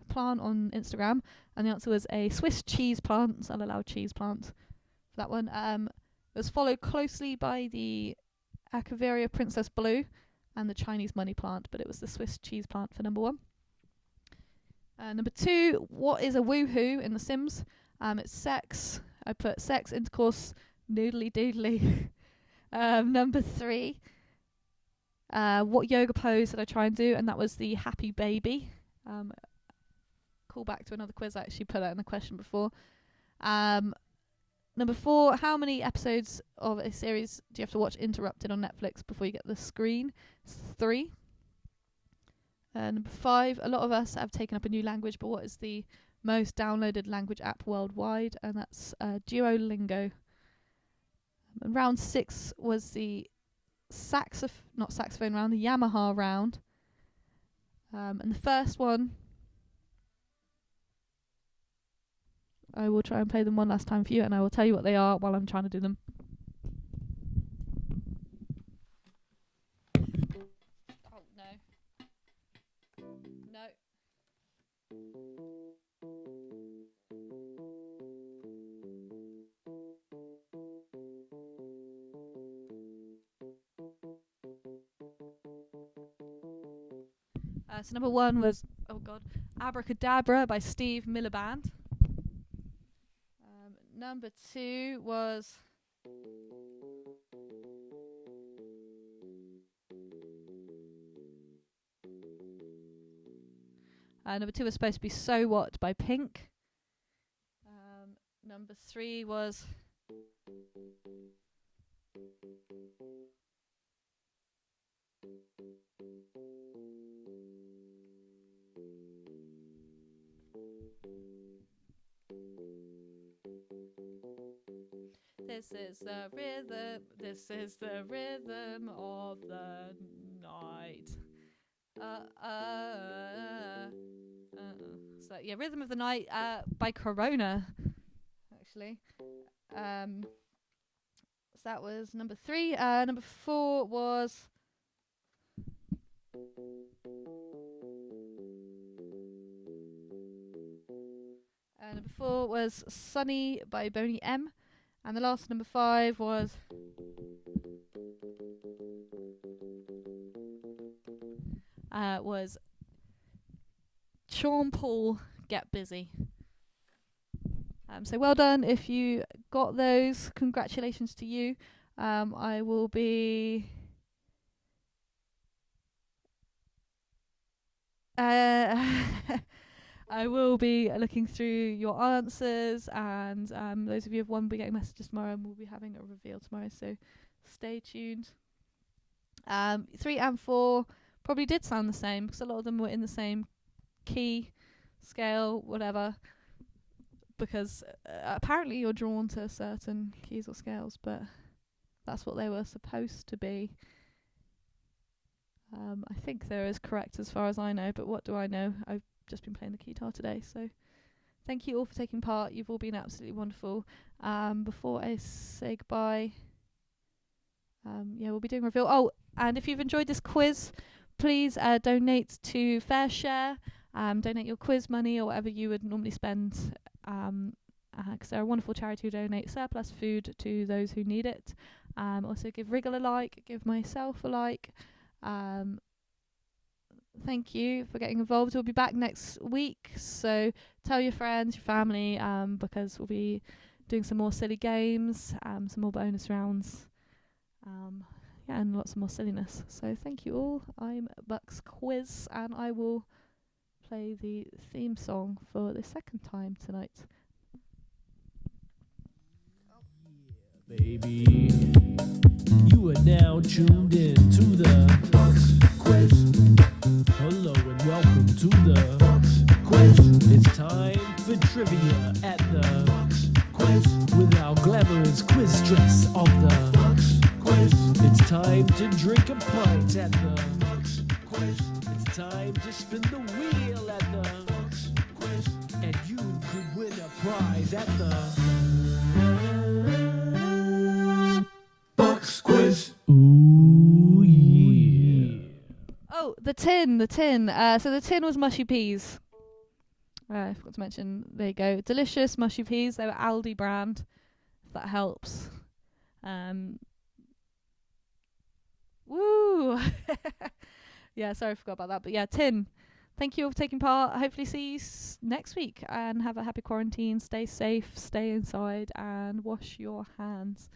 plant on Instagram? And the answer was a Swiss cheese plant. So I'll allow cheese plant for that one. It was followed closely by the Acaveria Princess Blue and the Chinese money plant, but it was the Swiss cheese plant for number 1. Number 2, what is a woohoo in The Sims? It's sex. I put sex, intercourse, noodly doodly. Number 3, what yoga pose did I try and do? And that was the happy baby. Call back to another quiz I actually put out in the question before. Number 4, how many episodes of a series do you have to watch interrupted on Netflix before you get the screen? 3. Number 5, a lot of us have taken up a new language, but what is the most downloaded language app worldwide? And that's Duolingo. And round 6 was the not saxophone round, the Yamaha round. And the first one, I will try and play them one last time for you, and I will tell you what they are while I'm trying to do them. Oh, no. No. So number 1 was, Abracadabra by Steve Miller Band. Number 2 was number 2 was supposed to be So What by Pink. Number 3 was This is the rhythm of the night. So yeah, Rhythm of the Night by Corona, actually. So that was number 3. Number 4 was number 4 was Sunny by Boney M. And the last number 5 was Sean Paul, Get Busy. So well done if you got those. Congratulations to you. I will be I will be looking through your answers, and those of you who have won will be getting messages tomorrow, and we'll be having a reveal tomorrow, so stay tuned. 3 and 4 probably did sound the same because a lot of them were in the same key, scale, whatever, because apparently you're drawn to certain keys or scales, but that's what they were supposed to be. I think they're as correct as far as I know, but what do I know? I've just been playing the guitar today, so thank you all for taking part. You've all been absolutely wonderful. Before I say goodbye, we'll be doing a reveal. Oh, and if you've enjoyed this quiz, please donate to Fair Share. Donate your quiz money or whatever you would normally spend, because they're a wonderful charity who donate surplus food to those who need it. Also give Wriggle a like, give myself a like. Thank you for getting involved. We'll be back next week, so tell your friends, your family, because we'll be doing some more silly games, some more bonus rounds, and lots more silliness. So thank you all. I'm Bucks Quiz, and I will play the theme song for the second time tonight. Baby, you are now tuned in to the Bucks Quiz. Hello and welcome to the Bucks Quiz. It's time for trivia at the Bucks Quiz with our glamorous quiz dress of the Bucks Quiz. It's time to drink a pint at the Bucks Quiz. It's time to spin the wheel at the Bucks Quiz, and you could win a prize at the Bucks Quiz. Ooh, yeah. Oh, the tin. So the tin was mushy peas. I forgot to mention, there you go. Delicious mushy peas. They were Aldi brand, if that helps. Woo! Yeah, sorry I forgot about that. But yeah, tin. Thank you all for taking part. Hopefully see you next week, and have a happy quarantine. Stay safe, stay inside, and wash your hands.